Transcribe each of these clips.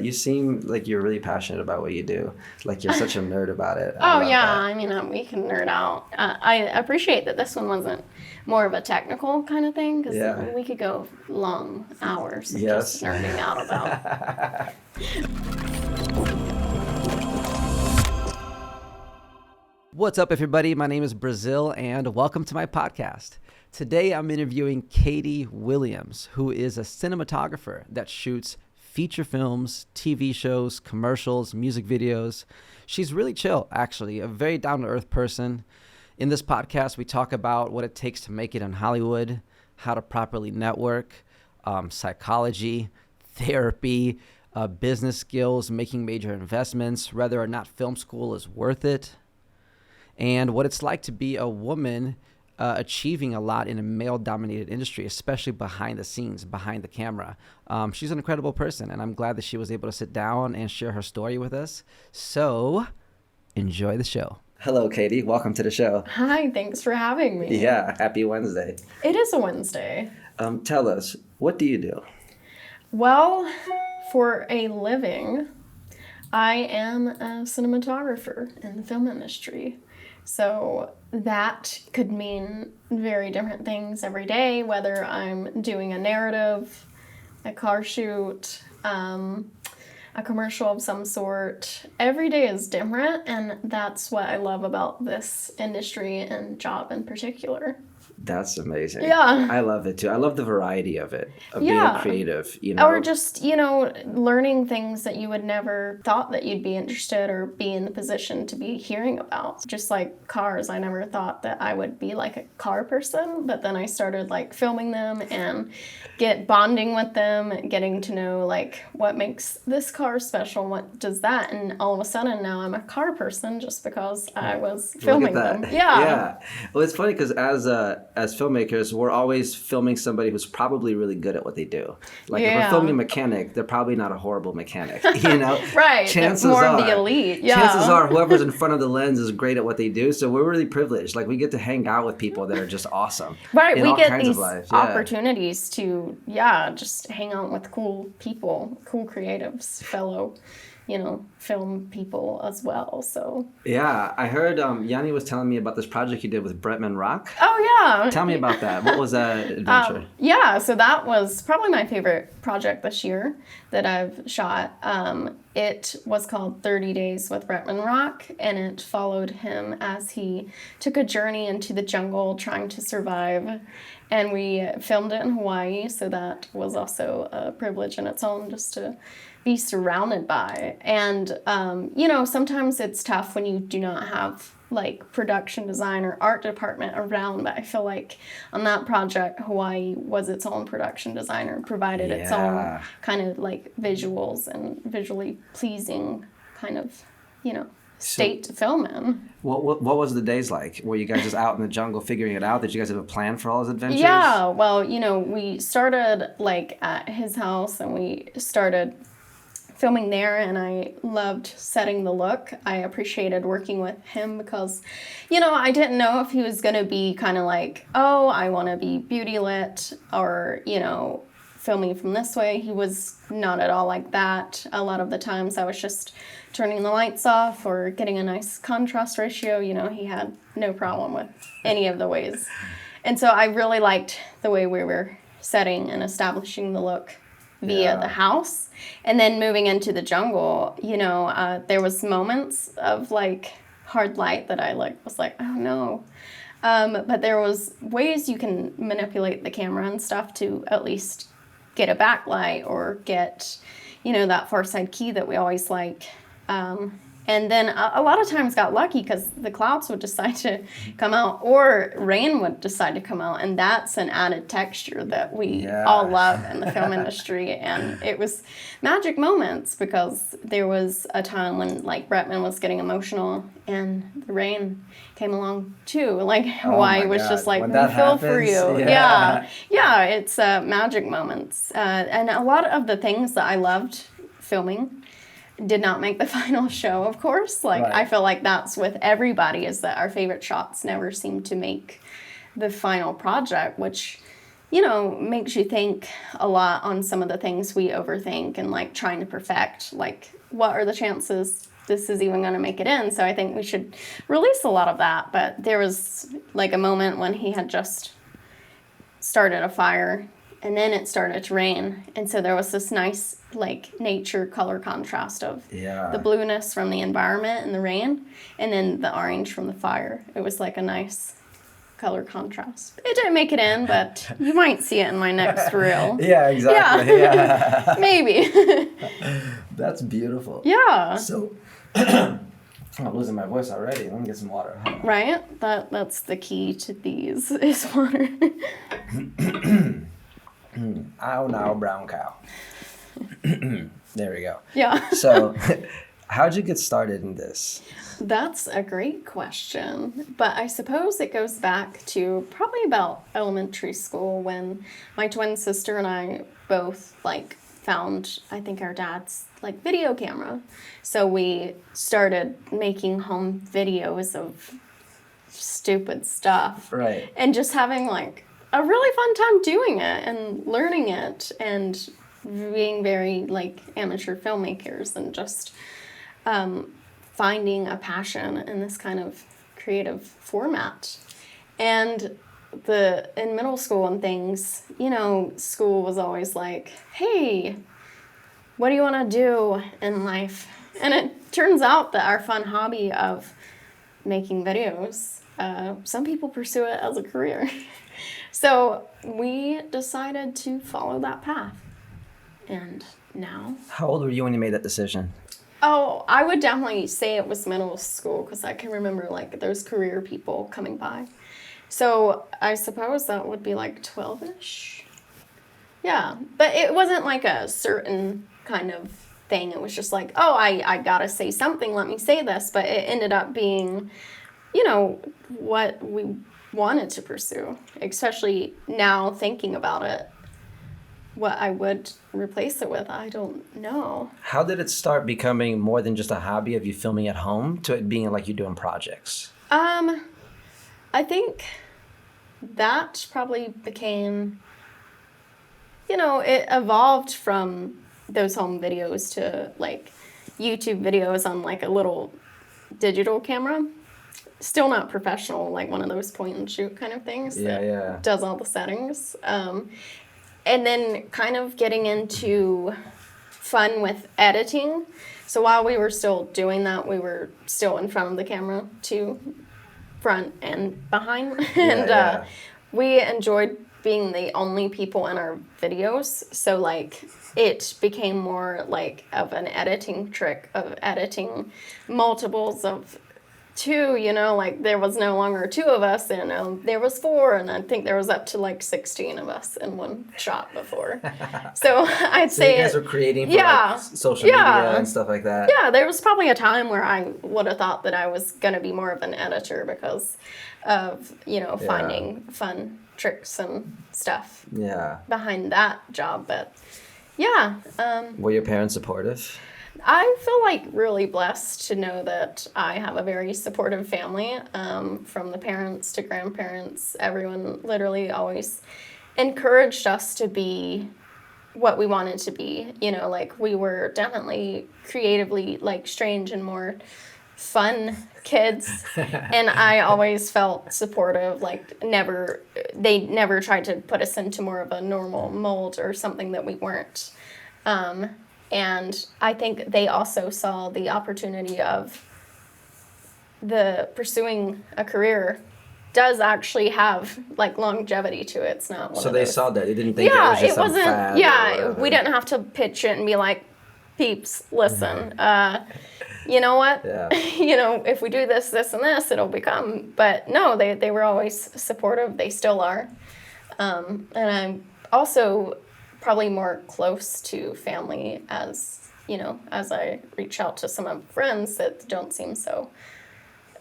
you seem like you're really passionate about what you do. Like you're such a nerd about it. Oh yeah, I mean, we can nerd out. I appreciate that this one wasn't more of a technical kind of thing, because we could go long hours of just nerding out about. What's up, everybody? My name is Brazil, and welcome to my podcast. Today, I'm interviewing Kaity Williams, who is a cinematographer that shoots feature films, TV shows, commercials, music videos. She's really chill, actually, a very down-to-earth person. In this podcast, we talk about what it takes to make it in Hollywood, how to properly network, psychology, therapy, business skills, making major investments, whether or not film school is worth it, and what it's like to be a woman achieving a lot in a male-dominated industry, especially behind the scenes, behind the camera. She's an incredible person, and I'm glad that she was able to sit down and share her story with us. So, enjoy the show. Hello, Kaity. Welcome to the show. Hi, thanks for having me. Yeah, happy Wednesday. It is a Wednesday. Tell us, what do you do? Well, for a living, I am a cinematographer in the film industry. So that could mean very different things every day, whether I'm doing a narrative, a car shoot, a commercial of some sort. Every day is different, and that's what I love about this industry and job in particular. That's amazing. Yeah. I love it too. I love the variety of it, of being creative, Or just, learning things that you would never thought that you'd be interested or be in the position to be hearing about. Just like cars, I never thought that I would be like a car person, but then I started like filming them and bonding with them, getting to know like what makes this car special, what does that, and all of a sudden now I'm a car person just because I was filming them. Yeah. Well, it's funny because as filmmakers, we're always filming somebody who's probably really good at what they do. Like if we're filming a mechanic, they're probably not a horrible mechanic, Right. Chances more are, of the elite. Yeah. Chances are whoever's in front of the lens is great at what they do. So we're really privileged. Like we get to hang out with people that are just awesome. Right. In we all get kinds these of lives. opportunities to, just hang out with cool people, cool creatives, fellow film people as well. So yeah, I heard Yanni was telling me about this project you did with Bretman Rock. Oh yeah. Tell me about that. What was that adventure? So that was probably my favorite project this year that I've shot. It was called 30 Days with Bretman Rock, and it followed him as he took a journey into the jungle trying to survive. And we filmed it in Hawaii, so that was also a privilege in its own, just to be surrounded by. And, sometimes it's tough when you do not have like production design or art department around, but I feel like on that project, Hawaii was its own production designer, provided its own kind of like visuals and visually pleasing kind of, state to film in. What was the days like? Were you guys just out in the jungle figuring it out? Did you guys have a plan for all his adventures? Yeah, well, we started like at his house and we started filming there, and I loved setting the look. I appreciated working with him because, I didn't know if he was going to be kind of like, oh, I want to be beauty lit or, filming from this way. He was not at all like that. A lot of the times I was just turning the lights off or getting a nice contrast ratio. He had no problem with any of the ways. And so I really liked the way we were setting and establishing the look via the house. And then moving into the jungle, there was moments of like hard light that I was like, oh no. But there was ways you can manipulate the camera and stuff to at least get a backlight or get, that far side key that we always like. And then a lot of times got lucky because the clouds would decide to come out or rain would decide to come out. And that's an added texture that we all love in the film industry. And it was magic moments because there was a time when like Bretman was getting emotional and the rain came along too. Like Hawaii was just like, we feel for you. Yeah, it's magic moments. And a lot of the things that I loved filming did not make the final show, of course. I feel like that's with everybody, is that our favorite shots never seem to make the final project, which makes you think a lot on some of the things we overthink and like trying to perfect. Like, what are the chances this is even going to make it in? So I think we should release a lot of that. But there was like a moment when he had just started a fire and then it started to rain. And so there was this nice like nature color contrast of the blueness from the environment and the rain and then the orange from the fire. It was like a nice color contrast. It didn't make it in, but you might see it in my next reel. Yeah, exactly. Yeah. Maybe. That's beautiful. Yeah. So, I'm losing my voice already. Let me get some water. Right? That's the key to these is water. Ow, now, brown cow. There we go. Yeah. So, how'd you get started in this? That's a great question. But I suppose it goes back to probably about elementary school when my twin sister and I both like found, I think, our dad's like video camera. So we started making home videos of stupid stuff. Right. And just having like a really fun time doing it and learning it and being very like amateur filmmakers and just finding a passion in this kind of creative format. And in middle school and things, school was always like, hey, what do you want to do in life? And it turns out that our fun hobby of making videos, some people pursue it as a career. So we decided to follow that path. And now... How old were you when you made that decision? Oh, I would definitely say it was middle school because I can remember like those career people coming by. So I suppose that would be like 12-ish. Yeah, but it wasn't like a certain kind of thing. It was just like, oh, I gotta say something, let me say this. But it ended up being, what we wanted to pursue, especially now thinking about it. What I would replace it with, I don't know. How did it start becoming more than just a hobby of you filming at home to it being like you're doing projects? I think that probably became, it evolved from those home videos to like YouTube videos on like a little digital camera. Still not professional, like one of those point and shoot kind of things that does all the settings. And then kind of getting into fun with editing. So while we were still doing that, we were still in front of the camera too, front and behind. And we enjoyed being the only people in our videos. So like it became more like of an editing trick of editing multiples of two, like there was no longer two of us and there was four, and I think there was up to like 16 of us in one shot before. So I'd say you guys were creating for like social media and stuff like that. Yeah, there was probably a time where I would have thought that I was going to be more of an editor because of, finding fun tricks and stuff behind that job. But were your parents supportive? I feel like really blessed to know that I have a very supportive family, from the parents to grandparents. Everyone literally always encouraged us to be what we wanted to be. Like we were definitely creatively like strange and more fun kids. And I always felt supportive, like they never tried to put us into more of a normal mold or something that we weren't. And I think they also saw the opportunity of the pursuing a career does actually have like longevity to it. It's not one so of they those. saw that. They didn't think it was just some fad. Yeah, we didn't have to pitch it and be like, peeps, listen, you know what? Yeah. If we do this, this, and this, it'll become. But no, they were always supportive. They still are. And I'm also probably more close to family as I reach out to some of my friends that don't seem so,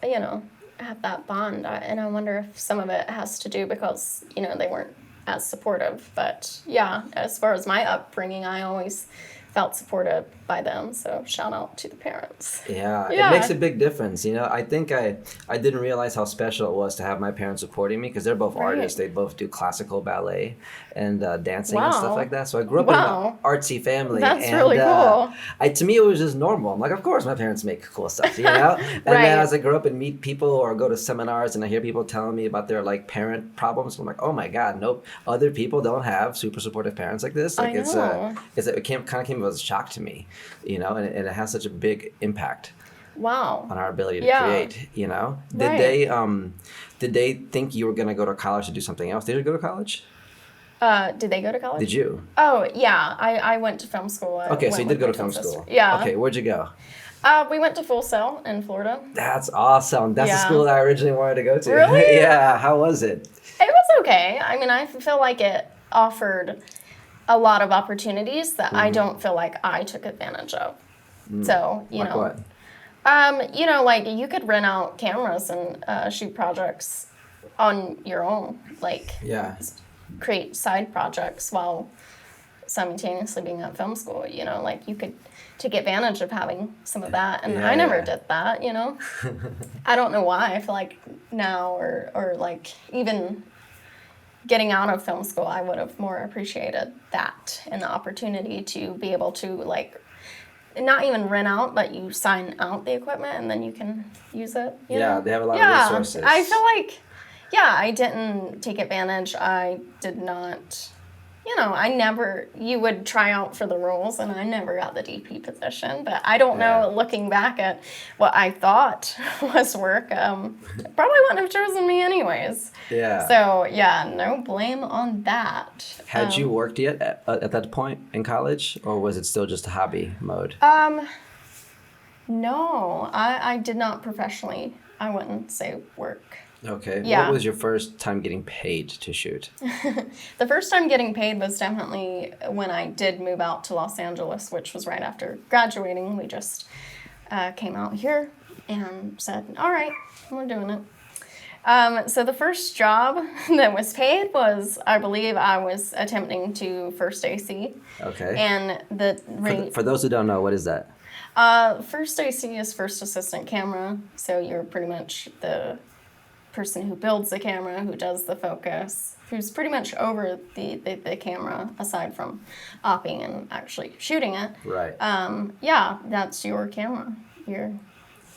have that bond. And I wonder if some of it has to do because, they weren't as supportive. But yeah, as far as my upbringing, I always felt supported by them. So shout out to the parents. Yeah, Yeah. it makes a big difference. You know, I think I didn't realize how special it was to have my parents supporting me because they're both Right. artists. They both do classical ballet and dancing and stuff Wow. like that. So I grew up Wow. in an artsy family. That's and, really cool. To me, it was just normal. I'm like, of course, my parents make cool stuff, you know? And Right. then as I grow up and meet people or go to seminars and I hear people telling me about their like parent problems, I'm like, oh my God, nope. Other people don't have super supportive parents like this. Like I know. it kind of came as a shock to me, you know, and it has such a big impact Wow. on our ability to Yeah. create, you know? Did they think you were going to go to college to do something else? Did you go to college? Did they go to college? Did you? Oh, yeah. I went to film school. I Okay, so went you did with go my to film twin sister. school. Yeah. Okay, where'd you go? We went to Full Sail in Florida. That's awesome. That's the Yeah. school that I originally wanted to go to. Really? Yeah, how was it? It was okay. I mean, I feel like it offered a lot of opportunities that I don't feel like I took advantage of. So, you Like know. what? You know, like you could rent out cameras and shoot projects on your own. Like, Yeah. create side projects while simultaneously being at film school, you know, like you could take advantage of having some of that, and Yeah, I never yeah. did that, you know. I don't know why. I feel like now or like even getting out of film school, I would have more appreciated that and the opportunity to be able to like not even rent out, but you sign out the equipment and then you can use it. You Yeah, know? they have a lot of Yeah, resources. I feel like, yeah, I didn't take advantage. I did not, you know, you would try out for the roles and I never got the DP position, but I don't Yeah. know, looking back at what I thought was work, probably wouldn't have chosen me anyways. Yeah. So, yeah, no blame on that. Had you worked yet at that point in college, or was it still just a hobby mode? No, I did not professionally, I wouldn't say work. Okay. Yeah. What was your first time getting paid to shoot? The first time getting paid was definitely when I did move out to Los Angeles, which was right after graduating. We just came out here and said, all right, we're doing it. So the first job that was paid was, I believe I was attempting to first AC. Okay. And the rate... For those who don't know, what is that? First AC is first assistant camera. So you're pretty much the person who builds the camera, who does the focus, who's pretty much over the camera aside from opping and actually shooting it. Right. Yeah, that's your camera.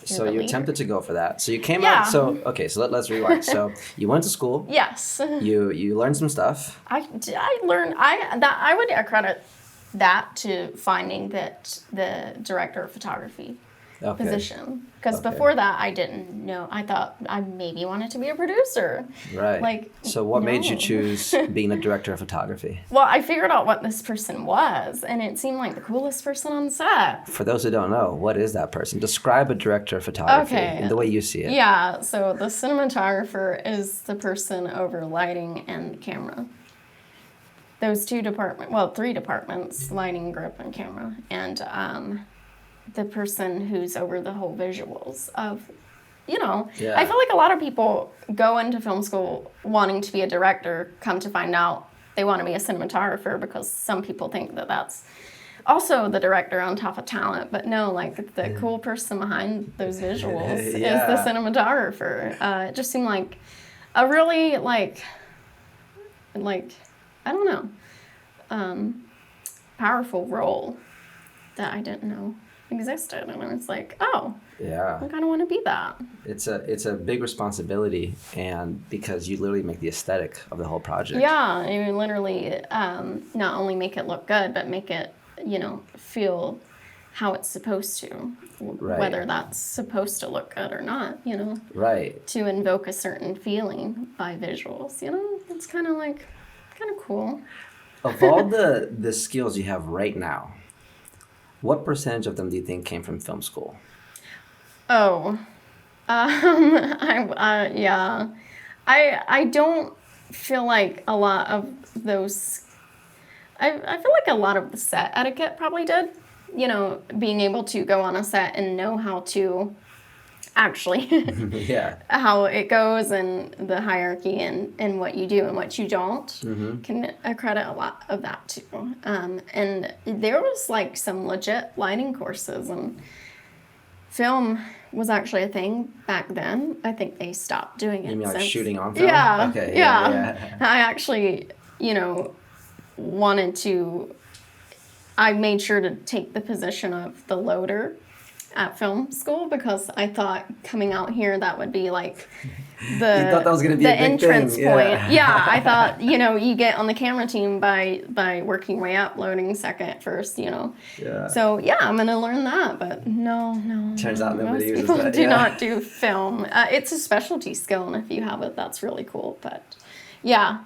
So the you leader. attempted to go for that. So you came Yeah. out. So okay. So let's rewind. So you went to school. Yes. You learned some stuff. I learned I would accredit that to finding that the director of photography Okay. position, because Okay. before that I didn't know. I thought I maybe wanted to be a producer. Right. Like, So what made you no. choose being a director of photography? Well, I figured out what this person was, and it seemed like the coolest person on set. For those who don't know, what is that person? Describe a director of photography Okay. in the way you see it. Yeah, so the cinematographer is the person over lighting and camera. Those three departments, lighting, grip, and camera. And the person who's over the whole visuals of, you know, Yeah. I feel like a lot of people go into film school wanting to be a director, come to find out they want to be a cinematographer, because some people think that that's also the director on top of talent. But no, like the cool person behind those visuals is Yeah. the cinematographer. It just seemed like a really like I don't know, powerful role that I didn't know existed, and I was like, oh, Yeah. I kind of want to be that. It's a big responsibility, and because you literally make the aesthetic of the whole project. Yeah, you literally not only make it look good, but make it, you know, feel how it's supposed to, Right. whether that's supposed to look good or not, you know, Right. to invoke a certain feeling by visuals, you know, it's kind of cool. Of all the skills you have right now, what percentage of them do you think came from film school? Oh, yeah, I don't feel like a lot of those. I feel like a lot of the set etiquette probably did. You know, being able to go on a set and know how to actually Yeah. how it goes and the hierarchy and what you do and what you don't can accredit a lot of that too. And there was like some legit lighting courses, and film was actually a thing back then. I think they stopped doing it. You mean like since. shooting on film? Yeah. Okay. Yeah. I actually, wanted to. I made sure to take the position of the loader at film school because I thought coming out here that would be like You thought that was going to be the a big entrance thing. point. Yeah. Yeah, I thought you get on the camera team by working way up, loading second, first. Yeah. So yeah, I'm gonna learn that, but no. Turns out nobody most uses people that, do yeah. not do film. It's a specialty skill, and if you have it, that's really cool. But yeah.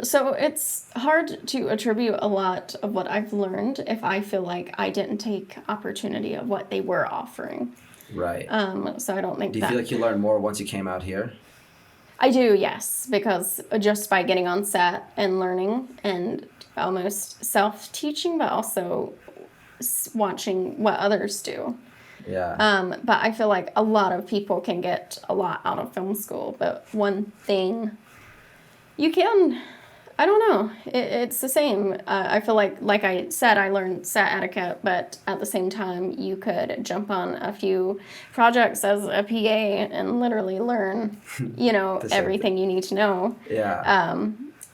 So it's hard to attribute a lot of what I've learned if I feel like I didn't take opportunity of what they were offering. Right. So I don't think Do you that. feel like you learned more once you came out here? I do, yes, because just by getting on set and learning and almost self-teaching, but also watching what others do. Yeah. But I feel like a lot of people can get a lot out of film school, but one thing you can, I don't know, it's the same. I feel like I said, I learned set etiquette, but at the same time, you could jump on a few projects as a PA and literally learn, everything you need to know. Yeah.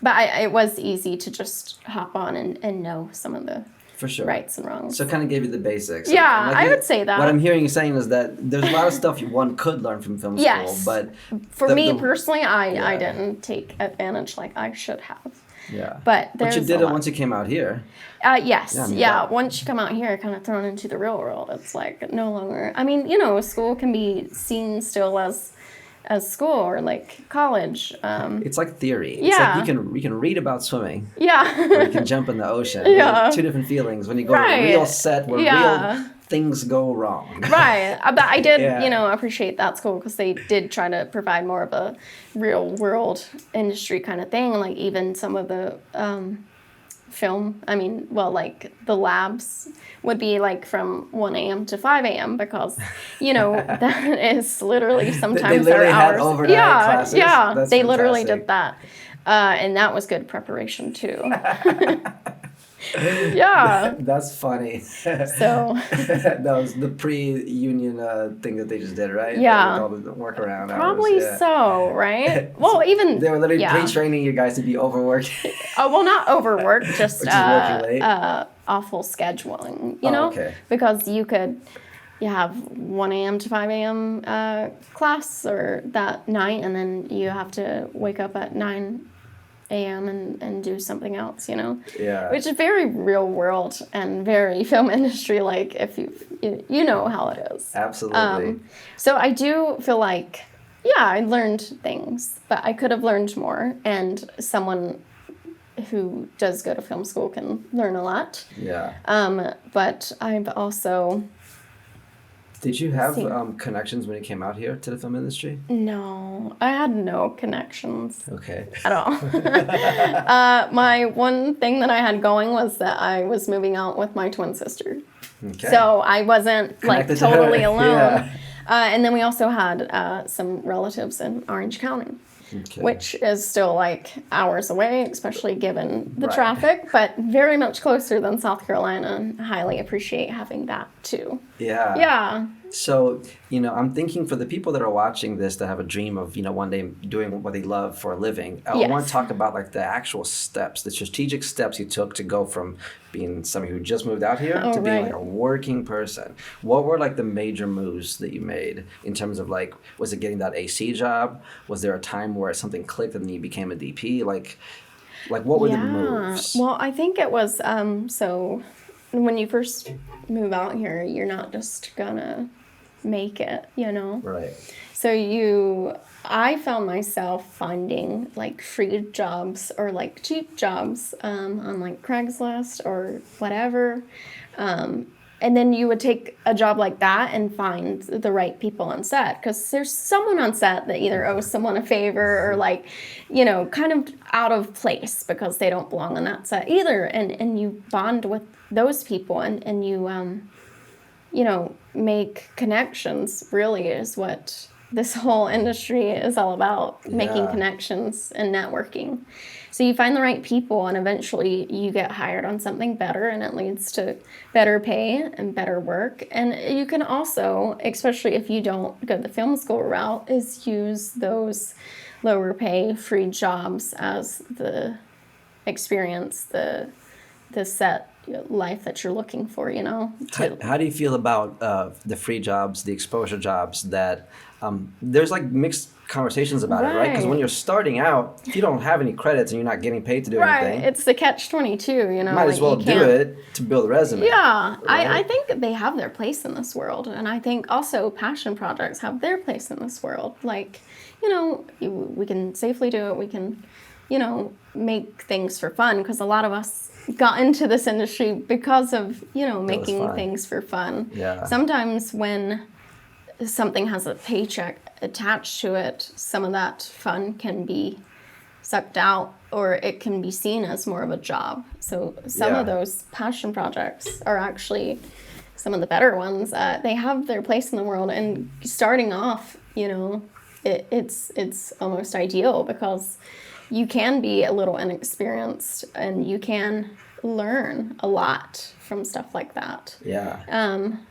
But it was easy to just hop on and know some of the For sure. rights and wrongs. So it kind of gave you the basics. Yeah, Like I would say that. What I'm hearing you saying is that there's a lot of stuff one could learn from film Yes. school, but For me personally, I Yeah. didn't take advantage like I should have. yeah. But there's you did a it lot. once you came out here. Yes. Yeah, I mean, Yeah. that- Once you come out here, kind of thrown into the real world. It's like no longer. I mean, school can be seen still as school or like college. It's like theory. It's Yeah. like you can read about swimming Yeah. or you can jump in the ocean. Yeah. There's two different feelings when you go to Right. a real set where Yeah. real things go wrong. Right. But I did, Yeah. appreciate that school because they did try to provide more of a real world industry kind of thing. Like even some of the film, like the labs would be like from 1 a.m. to 5 a.m. because, that is literally sometimes literally our had hours. overnight classes? Yeah. That's They literally fantastic. did that. And that was good preparation too. Yeah. That's funny. So That was the pre-union thing that they just did, right? Yeah. With all the workaround probably hours. Yeah. so, right? Well, even They were literally yeah. pre-training you guys to be overworked. Oh, well, not overwork, just Which is working late. awful scheduling, okay. Because you have 1 a.m. to 5 a.m. Class or that night, and then you have to wake up at 9 a.m. and do something else, Yeah. Which is very real world and very film industry, like if you know how it is. Absolutely. So I do feel like, I learned things, but I could have learned more, and someone who does go to film school can learn a lot. Yeah. But I've also... Did you have see. connections when you came out here to the film industry? No, I had no connections Okay. at all. My one thing that I had going was that I was moving out with my twin sister. Okay. So I wasn't Connected to totally her. alone. Yeah. And then we also had some relatives in Orange County, Okay. which is still like hours away, especially given the Right. traffic, but very much closer than South Carolina, and highly appreciate having that too. Yeah. Yeah. So, I'm thinking for the people that are watching this that have a dream of, one day doing what they love for a living, I Yes. want to talk about like the actual steps, the strategic steps you took to go from being somebody who just moved out here to being like a working person. What were like the major moves that you made in terms of like, was it getting that AC job? Was there a time where something clicked and you became a DP? Like what were the moves? Well, I think it was, so when you first move out here, you're not just gonna make it, Right. So I found myself finding like free jobs or like cheap jobs on like Craigslist or whatever. And then you would take a job like that and find the right people on set, because there's someone on set that either owes someone a favor or like, kind of out of place because they don't belong on that set either. And you bond with those people and you make connections really is what this whole industry is all about, making connections and networking. So you find the right people and eventually you get hired on something better and it leads to better pay and better work. And you can also, especially if you don't go the film school route, is use those lower pay free jobs as the experience, the set life that you're looking for, How do you feel about the free jobs, the exposure jobs that there's like mixed conversations about it, right? Because when you're starting out, if you don't have any credits and you're not getting paid to do anything, it's the catch-22, might as well do it to build a resume. Yeah, right? I think they have their place in this world, and I think also passion projects have their place in this world. Like, we can safely do it. We can, make things for fun, because a lot of us got into this industry because of, making things for fun. Yeah. Sometimes when something has a paycheck attached to it, some of that fun can be sucked out, or it can be seen as more of a job. So some of those passion projects are actually some of the better ones. They have their place in the world, and starting off, it's almost ideal, because you can be a little inexperienced and you can learn a lot from stuff like that. Yeah.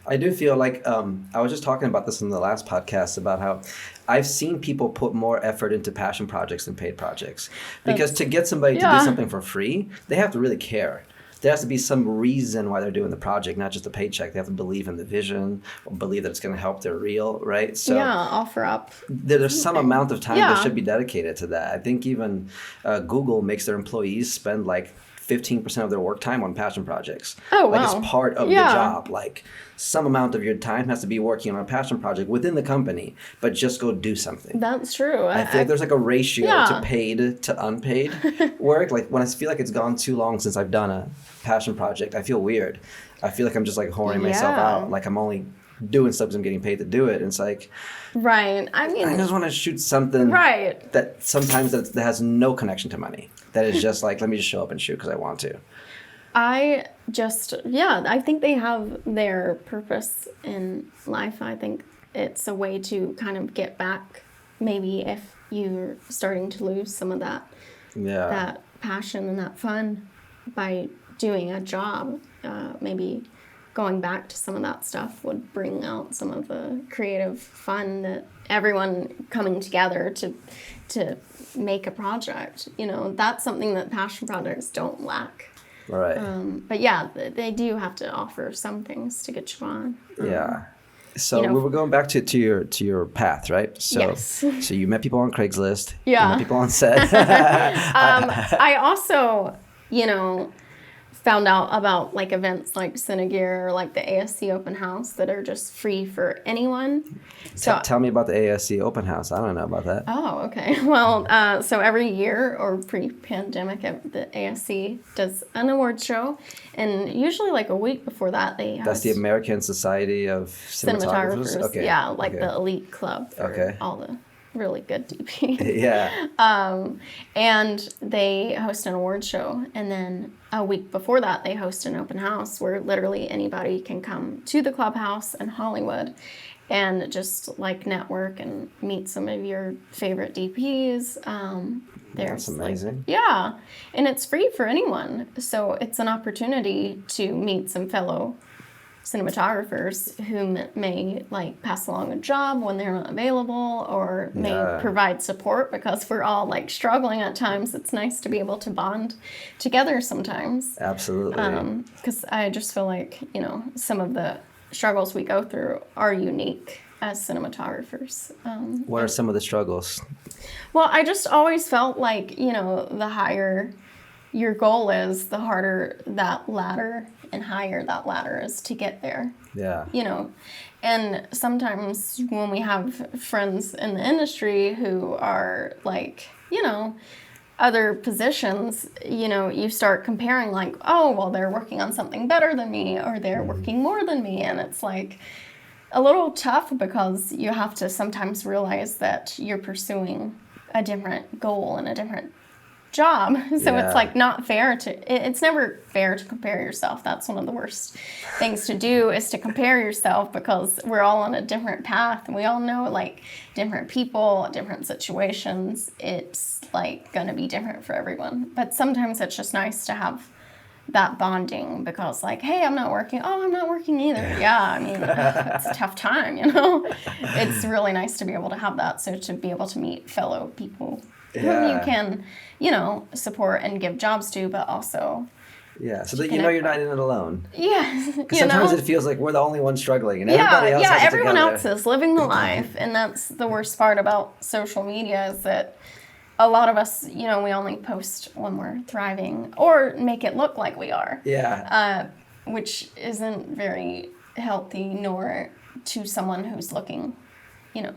I do feel like I was just talking about this in the last podcast about how I've seen people put more effort into passion projects than paid projects, because to get somebody to do something for free, they have to really care. There has to be some reason why they're doing the project, not just a paycheck. They have to believe in the vision, or believe that it's going to help their reel, right? So offer up. There's some amount of time that should be dedicated to that. I think even Google makes their employees spend like 15% of their work time on passion projects. Oh, like wow. it's part of the job. Like some amount of your time has to be working on a passion project within the company, but just go do something. That's true. I feel like there's like a ratio to paid to unpaid work. Like when I feel like it's gone too long since I've done a passion project, I feel weird. I feel like I'm just like whoring myself out. Like I'm only doing stuff because I'm getting paid to do it. And it's like, right. I mean, I just want to shoot something that sometimes that has no connection to money. That is just like, let me just show up and shoot because I want to. I think they have their purpose in life. I think it's a way to kind of get back, maybe if you're starting to lose some of that passion and that fun by doing a job. Maybe going back to some of that stuff would bring out some of the creative fun that everyone coming together to make a project. That's something that passion projects don't lack. Right. But yeah, they do have to offer some things to get you on. Yeah. So we were going back to your path, right? So, yes. So you met people on Craigslist. Yeah. You met people on set. I also, found out about like events like Cinematographer or like the ASC open house that are just free for anyone. So tell me about the ASC open house. I don't know about that. Oh, okay. Well, so every year or pre-pandemic, the ASC does an award show, and usually like a week before that they That's the American Society of Cinematographers. Okay. Yeah, like the elite club for all the really good DP. Yeah. And they host an award show, and then a week before that they host an open house where literally anybody can come to the clubhouse in Hollywood and just like network and meet some of your favorite DPs. That's amazing. And it's free for anyone, so it's an opportunity to meet some fellow cinematographers who may like pass along a job when they're not available, or may provide support, because we're all like struggling at times. It's nice to be able to bond together sometimes. Absolutely. Because I just feel like, some of the struggles we go through are unique as cinematographers. What are some of the struggles? Well, I just always felt like, the higher your goal is, the harder that ladder and higher that ladder is to get there. Yeah. And sometimes when we have friends in the industry who are like, other positions, you start comparing like, oh, well, they're working on something better than me, or they're working more than me. And it's like a little tough, because you have to sometimes realize that you're pursuing a different goal and a different job. So Yeah. it's like not fair it's never fair to compare yourself. That's one of the worst things to do, is to compare yourself, because we're all on a different path and we all know like different people, different situations. It's like going to be different for everyone. But sometimes it's just nice to have that bonding, because like, hey, I'm not working. Oh, I'm not working either. Yeah, I mean, it's a tough time, you know. It's really nice to be able to have that. So to be able to meet fellow people whom you can, you know, support and give jobs to, but also so that you know you're not in it alone. Yeah, Because sometimes it feels like we're the only ones struggling, and everybody else has it everyone together. else is living the life, and that's the worst part about social media, is that a lot of us, you know, we only post when we're thriving or make it look like we are. Yeah. Which isn't very healthy, nor to someone who's looking, you know,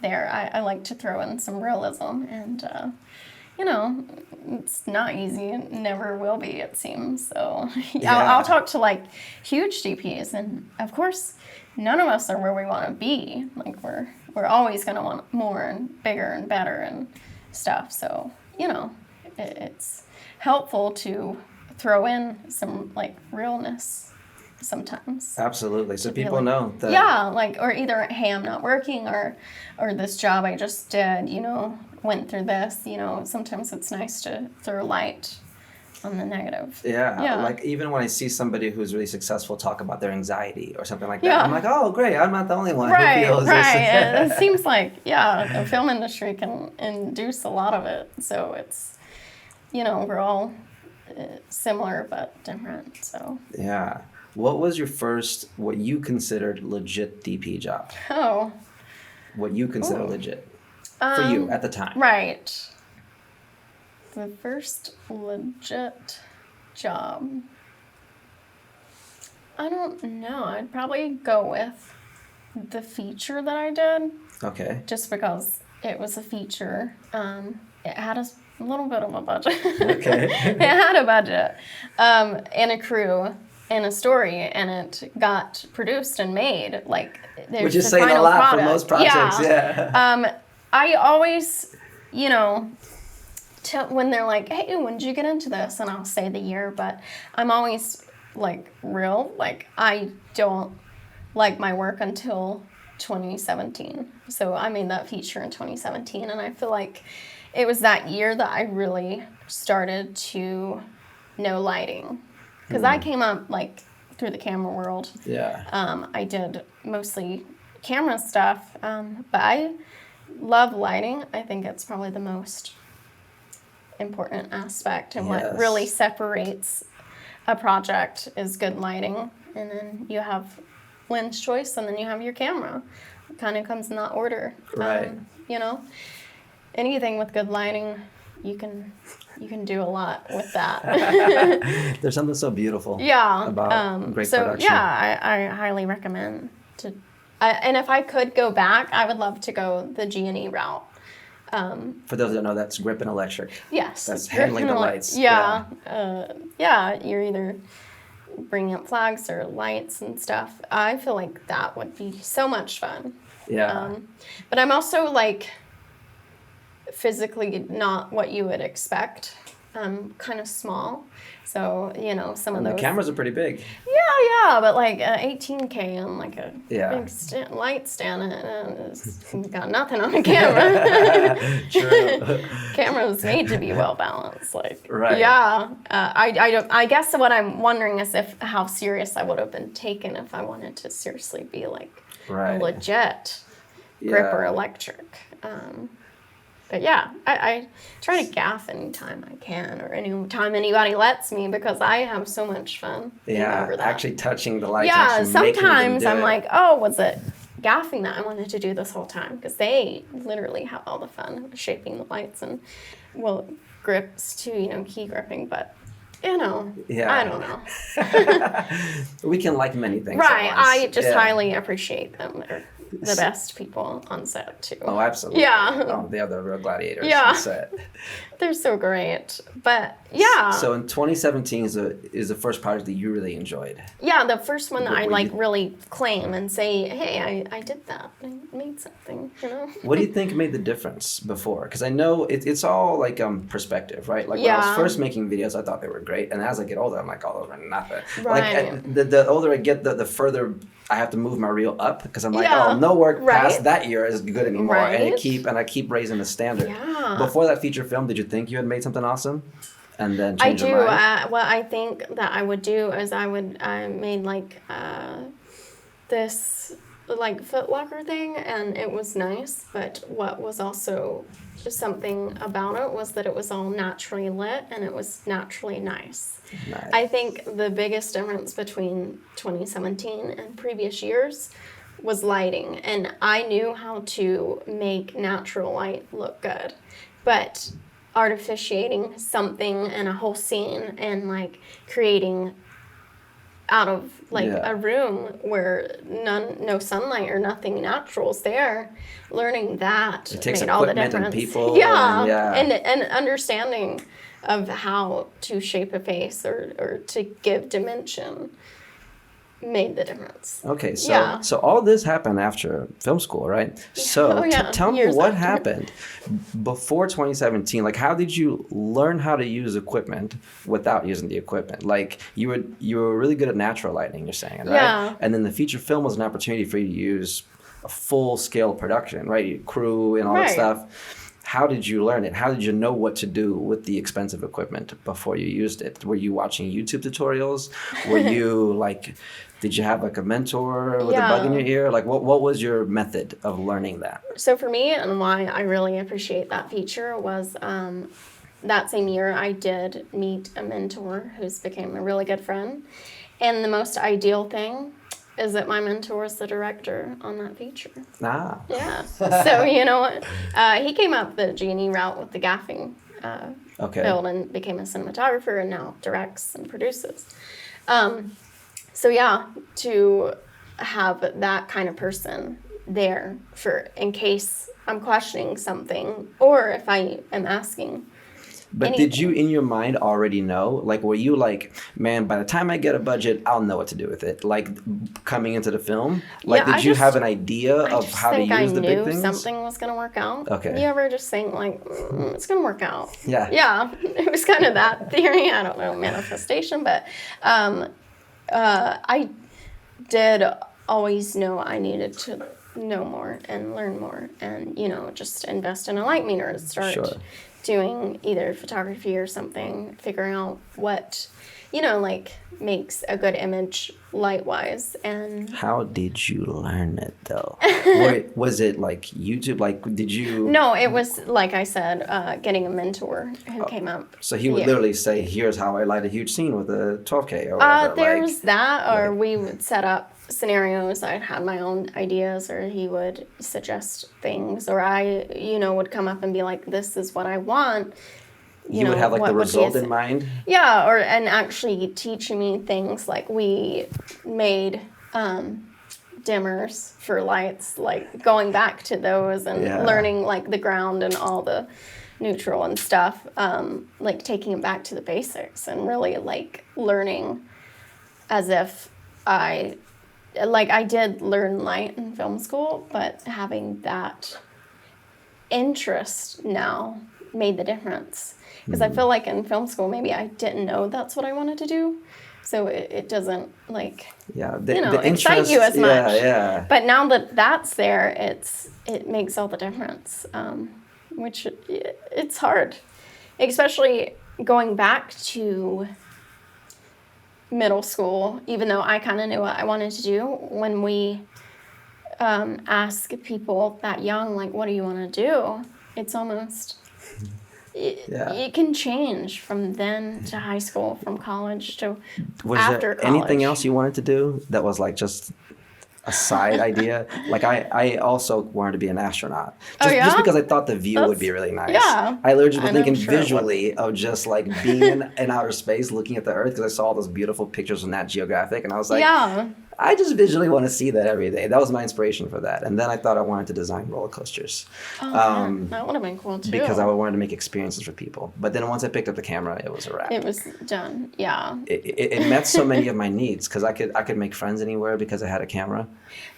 there. I like to throw in some realism, and, you know, it's not easy. It never will be, it seems. So I'll talk to like huge DPs, and of course, none of us are where we want to be. Like we're always going to want more and bigger and better and stuff. So, you know, it's helpful to throw in some like realness sometimes. Absolutely. So people know that. Yeah, like, or either, hey, I'm not working, or this job I just did, you know, went through this, you know. Sometimes it's nice to throw light on the negative. Yeah. Like even when I see somebody who's really successful talk about their anxiety or something like that, I'm like, oh, great, I'm not the only one who feels this. It seems like, the film industry can induce a lot of it. So it's, you know, we're all similar but different. So yeah. What was your first, what you considered legit DP job? Oh. What you consider legit for you at the time? Right. The first legit job, I don't know. I'd probably go with the feature that I did. Okay. Just because it was a feature. It had a little bit of a budget. Okay. It had a budget, and a crew, and a story, and it got produced and made. Like, there's which is the saying a final lot product. for most projects. Yeah. I always, you know, when they're like, hey, when did you get into this? And I'll say the year, but I'm always like real. Like, I don't like my work until 2017. So I made that feature in 2017, and I feel like it was that year that I really started to know lighting. Because I came up like through the camera world. Yeah. I did mostly camera stuff, but I love lighting. I think it's probably the most important aspect, and what really separates a project is good lighting. And then you have lens choice, and then you have your camera. It kind of comes in that order. Right. You know, anything with good lighting, you can do a lot with that. There's something so beautiful about great so production. Yeah, I highly recommend to. And if I could go back, I would love to go the G&E route. For those that don't know, that's grip and electric. Yes. That's handling the lights. Yeah. You're either bringing up flags or lights and stuff. I feel like that would be so much fun. Yeah. But I'm also like physically not what you would expect. Kind of small. So, you know, some of those. The cameras are pretty big. Yeah, but like 18K and like a big light stand, it's got nothing on the camera. True. Camera was made to be well balanced. Like, right. Yeah. I guess what I'm wondering is how serious I would have been taken if I wanted to seriously be like a legit gripper electric. But yeah, I try to gaff anytime I can, or anytime anybody lets me, because I have so much fun. Yeah, actually touching the lights. Yeah, sometimes I'm like, oh, was it gaffing that I wanted to do this whole time? Because they literally have all the fun shaping the lights, and grips too, you know, key gripping, but you know, I don't know. We can like many things. Right, I just highly appreciate them. They're the best people on set too. Oh, absolutely. Yeah. Oh, they are the real gladiators on set. They're so great. But yeah. So in 2017 is the first project that you really enjoyed. Yeah, the first one that I like really claim and say, hey, I did that. I made need something, you know? What do you think made the difference before? Because I know it's all like perspective, right? Like when I was first making videos, I thought they were great, and as I get older, I'm like, oh, those are nothing. Right. Like the older I get, the further I have to move my reel up, because I'm like, oh, no work past that year is good anymore, and I keep raising the standard. Yeah. Before that feature film, did you think you had made something awesome? And then change your mind? What I think that I would do is I made like this like Foot Locker thing, and it was nice, but what was also something about it was that it was all naturally lit and it was naturally nice. I think the biggest difference between 2017 and previous years was lighting, and I knew how to make natural light look good, but artificiating something in a whole scene and like creating out of like a room where no sunlight or nothing natural is there, learning that it takes made all the difference. And people and understanding of how to shape a face or to give dimension made the difference. Okay, so all this happened after film school, right? So tell me what happened before 2017. Like, how did you learn how to use equipment without using the equipment? Like, you were really good at natural lighting, you're saying, right? Yeah. And then the feature film was an opportunity for you to use a full-scale production, right? Crew and all that stuff. How did you learn it? How did you know what to do with the expensive equipment before you used it? Were you watching YouTube tutorials? Were you like, did you have like a mentor with a bug in your ear? Like, what was your method of learning that? So for me, and why I really appreciate that feature was that same year I did meet a mentor who's became a really good friend. And the most ideal thing is that my mentor is the director on that feature. Ah. Yeah. So, you know what? He came up the G&E route with the gaffing build and became a cinematographer and now directs and produces. So, yeah, to have that kind of person there for in case I'm questioning something or if I am asking. But did you, in your mind, already know? Like, were you like, man, by the time I get a budget, I'll know what to do with it? Like, coming into the film? Like, did you have an idea of how to use the big things? I knew something was going to work out. Okay. You ever just think, like, it's going to work out? Yeah. Yeah. It was kind of that theory. I don't know, manifestation. But I did always know I needed to know more and learn more and, you know, just invest in a light meter and start doing either photography or something, figuring out what, you know, like makes a good image light-wise. And how did you learn it though? Was it like YouTube? Like, did you? No, it was like I said, getting a mentor who came up. So he would literally say, "Here's how I light a huge scene with a 12K or whatever." There's that, or we would set up scenarios. I had my own ideas, or he would suggest things, or I, you know, would come up and be like, "This is what I want." You would have like the result in mind? Yeah, and actually teaching me things like we made dimmers for lights, like going back to those and learning like the ground and all the neutral and stuff, like taking it back to the basics and really like learning as if I did learn light in film school, but having that interest now made the difference. Because I feel like in film school, maybe I didn't know that's what I wanted to do. So it doesn't like, the excite you as much. Yeah. But now that that's there, it makes all the difference, which it's hard. Especially going back to middle school, even though I kind of knew what I wanted to do. When we ask people that young, like, what do you want to do? It's almost... It can change from then to high school, from college to after college. Was there anything else you wanted to do that was like just a side idea? Like I also wanted to be an astronaut. Just because I thought the view would be really nice. Yeah. I literally was thinking visually of just like being in outer space looking at the Earth, because I saw all those beautiful pictures on Nat Geographic, and I was like, I just visually want to see that every day. That was my inspiration for that. And then I thought I wanted to design roller coasters. Oh, man, that would have been cool too. Because I wanted to make experiences for people. But then once I picked up the camera, it was a wrap. It was done. Yeah. It met so many of my needs because I could make friends anywhere because I had a camera.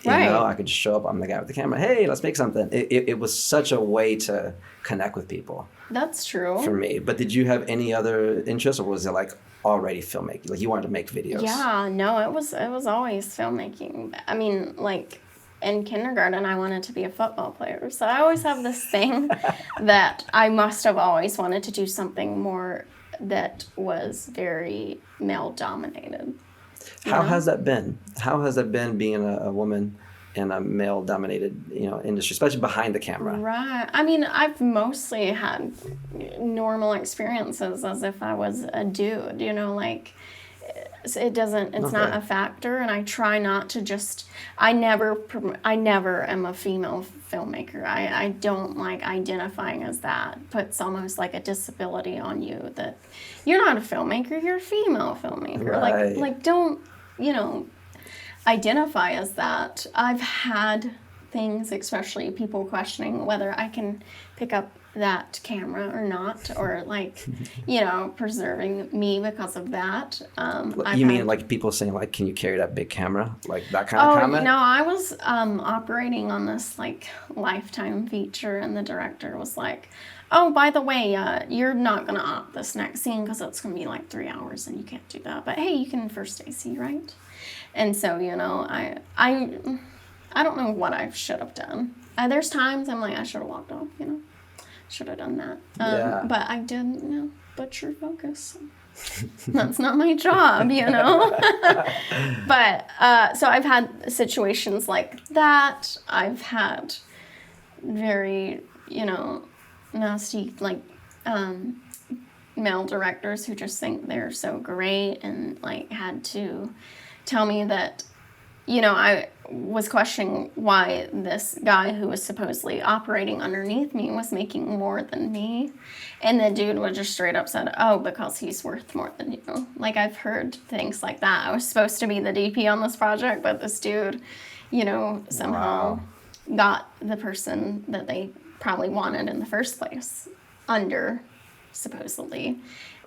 Right. I could just show up. I'm the guy with the camera. Hey, let's make something. It was such a way to connect with people. That's true. For me. But did you have any other interests, or was it like already filmmaking? Like you wanted to make videos? Yeah, no, it was always filmmaking. I mean, like in kindergarten, I wanted to be a football player. So I always have this thing that I must have always wanted to do something more that was very male dominated. How has that been? How has that been being a woman in a male-dominated, industry, especially behind the camera? Right. I mean, I've mostly had normal experiences as if I was a dude, like it's not a factor, and I try not to just, I never am a female filmmaker. I don't like identifying as that. Puts almost like a disability on you that you're not a filmmaker, you're a female filmmaker. Right. Like don't, identify as that. I've had things, especially people questioning whether I can pick up that camera or not, or preserving me because of that. You mean like people saying like, can you carry that big camera? Like that kind of comment? No, I was operating on this Lifetime feature, and the director was like, oh, by the way, you're not going to op this next scene because it's going to be 3 hours and you can't do that. But hey, you can first AC, right? And so, I don't know what I should have done. There's times I'm like, I should have walked off, should have done that. But I didn't, butcher focus. That's not my job, But, so I've had situations like that. I've had very, nasty, male directors who just think they're so great and, had to tell me that, I was questioning why this guy who was supposedly operating underneath me was making more than me. And the dude was just straight up said, oh, because he's worth more than you. I've heard things like that. I was supposed to be the DP on this project, but this dude, somehow got the person that they probably wanted in the first place under, supposedly.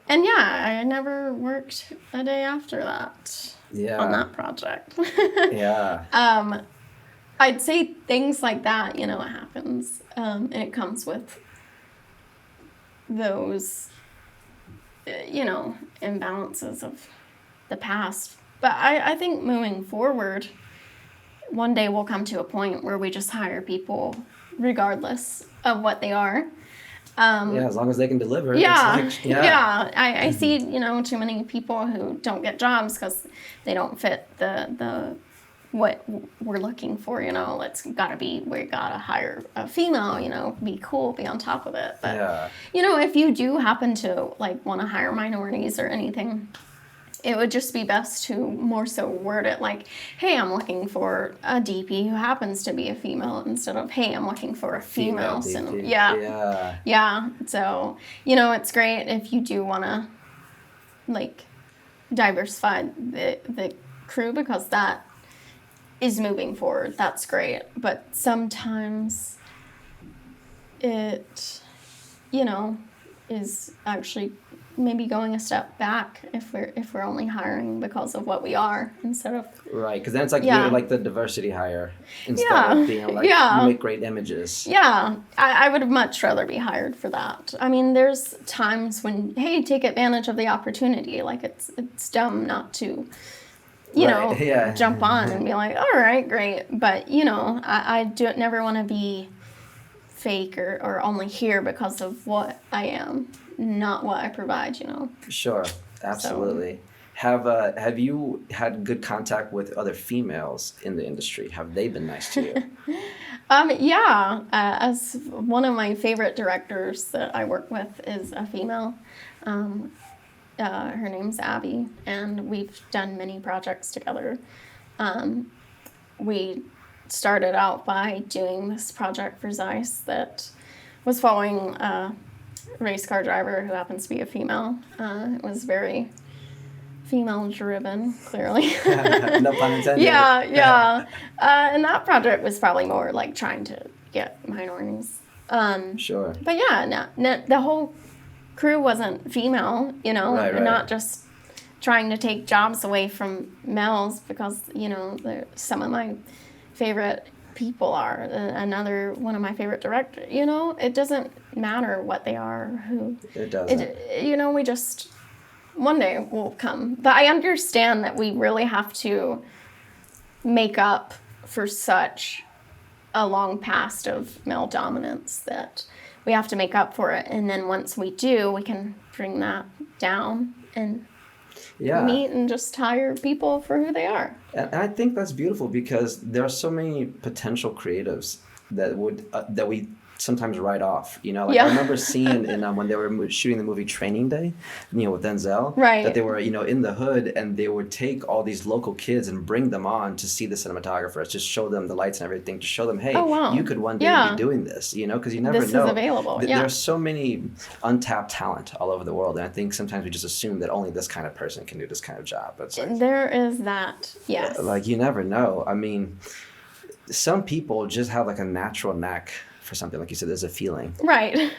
And I never worked a day after that. On that project. Yeah. I'd say things like that, it happens. And it comes with those, imbalances of the past. But I think moving forward, one day we'll come to a point where we just hire people regardless of what they are. As long as they can deliver. I see, too many people who don't get jobs because they don't fit the what we're looking for. We gotta hire a female. Be cool, be on top of it. But if you do happen to want to hire minorities or anything, it would just be best to more so word it hey, I'm looking for a DP who happens to be a female, instead of, hey, I'm looking for a female cinema. Yeah. So, it's great if you do want to, diversify the crew, because that is moving forward. That's great. But sometimes it, is actually maybe going a step back if we're only hiring because of what we are, instead of right, because then it's you're the diversity hire instead of being you make great images. I would much rather be hired for that. I mean, there's times when, hey, take advantage of the opportunity. It's dumb not to jump on and be like, all right, great. But I never want to be fake or only here because of what I am, not what I provide, Sure, absolutely. So, have you had good contact with other females in the industry? Have they been nice to you? As one of my favorite directors that I work with is a female. Her name's Abby, and we've done many projects together. We started out by doing this project for Zeiss that was following a race car driver who happens to be a female. It was very female driven, clearly. No pun intended. Yeah. And that project was probably more like trying to get minorities. Sure. But yeah, no, the whole crew wasn't female, Right. not just trying to take jobs away from males because, some of my favorite people are. Another one of my favorite directors, it doesn't matter what they are or who. It doesn't. We just, one day will come. But I understand that we really have to make up for such a long past of male dominance that we have to make up for it. And then once we do, we can bring that down and meet and just hire people for who they are. And I think that's beautiful because there are so many potential creatives that we sometimes write off. I remember seeing in when they were shooting the movie Training Day, with Denzel, right, that they were in the hood and they would take all these local kids and bring them on to see the cinematographers, just show them the lights and everything, to show them, hey, you could one day be doing this, because you never know. This is available. There's so many untapped talent all over the world, and I think sometimes we just assume that only this kind of person can do this kind of job. But there is that, yes. Like, you never know. I mean, some people just have like a natural knack for something. Like you said, there's a feeling right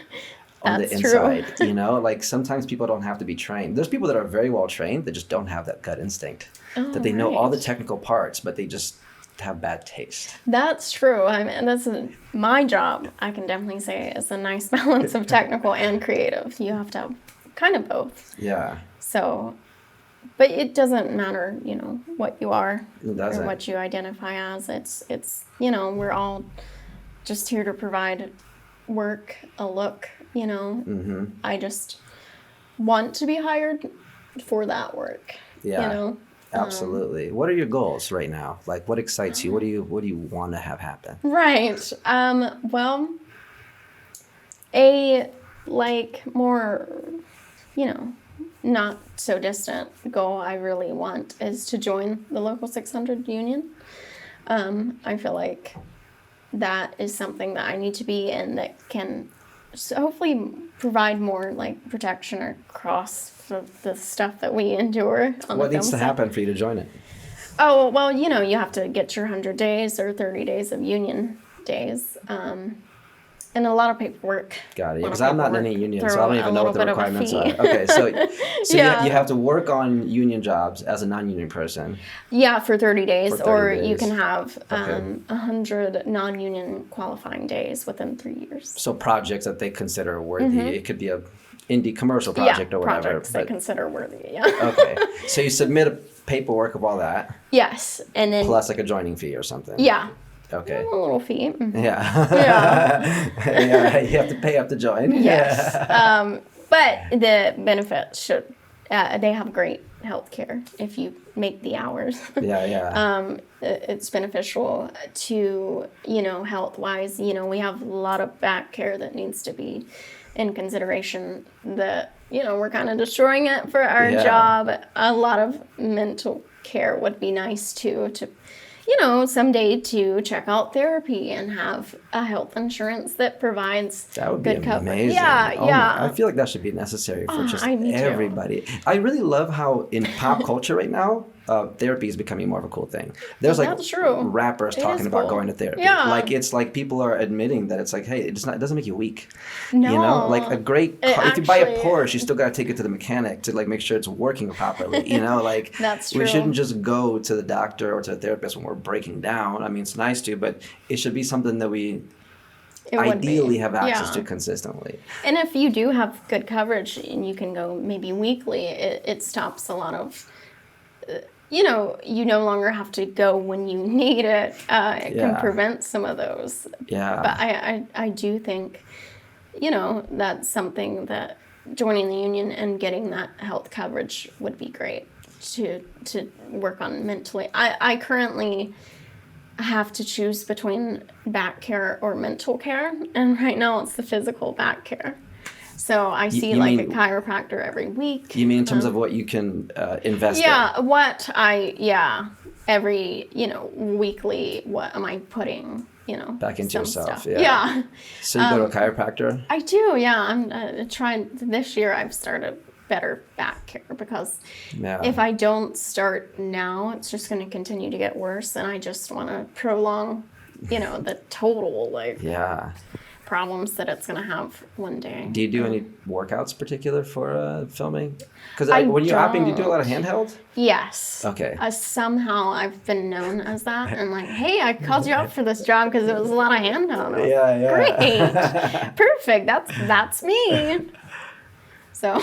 on the inside. True. Like sometimes people don't have to be trained. There's people that are very well trained that just don't have that gut instinct, that they know all the technical parts, but they just have bad taste. That's true. I mean, that's my job. I can definitely say is a nice balance of technical and creative. You have to have kind of both. Yeah. So, but it doesn't matter, what you are or what you identify as. It's we're all just here to provide work, a look, Mm-hmm. I just want to be hired for that work. Yeah. Absolutely. What are your goals right now? Like, what excites you? What do you want to have happen? Right. Well, a more, not so distant goal I really want is to join the Local 600 union. I feel like that is something that I need to be in that can hopefully provide more like protection across the stuff that we endure on what the needs to film set. happen for you to join it? Oh, well, you have to get your 100 days or 30 days of union days. And a lot of paperwork. Got it. Because I'm not in any union, so I don't even know what the requirements are. Okay, so you have to work on union jobs as a non-union person. Yeah, for 30 days. For 30 days. You can have 100 non-union qualifying days within 3 years. So projects that they consider worthy. It could be a indie commercial project or whatever. Projects they consider worthy, Okay. So you submit a paperwork of all that. Yes. And then plus like a joining fee or something. Yeah. Okay. A little fee. Yeah. Yeah. You have to pay up to join. Yes. But the benefits should, they have great health care if you make the hours. Yeah. It's beneficial to, health-wise. We have a lot of back care that needs to be in consideration that, we're kind of destroying it for our job. A lot of mental care would be nice too, to someday to check out therapy and have a health insurance that provides good coverage. Amazing. Yeah. I feel like that should be necessary for just me too. everybody. I really love how in pop culture right now, therapy is becoming more of a cool thing. There's That's true. rappers talking about going to therapy. Yeah. Like it's like people are admitting that it's like, hey, it doesn't make you weak. No. Like a great car, if you buy a Porsche, you still got to take it to the mechanic to like make sure it's working properly. Like That's true. We shouldn't just go to the doctor or to a therapist when we're breaking down. I mean, it's nice to, but it should be something that we ideally have access to consistently. And if you do have good coverage and you can go maybe weekly, it stops a lot of, you no longer have to go when you need it. It can prevent some of those. Yeah. But I do think, that's something that joining the union and getting that health coverage would be great to work on mentally. I currently have to choose between back care or mental care, and right now it's the physical back care. So I see a chiropractor every week. You mean in terms of what you can invest in? Yeah, every, weekly, what am I putting, back into yourself. Stuff. Yeah. So you go to a chiropractor? I do, yeah. I'm trying, this year I've started better back care, because Yeah. if I don't start now, it's just going to continue to get worse, and I just want to prolong, the total Yeah. problems that it's going to have one day. Do you do any workouts particular for filming? Because I when you're apping, do you do a lot of don't. handheld? Yes. Okay. Somehow I've been known as that, and like, hey, I called you out for this job because it was a lot of handheld. Yeah. Great, perfect. That's me. So,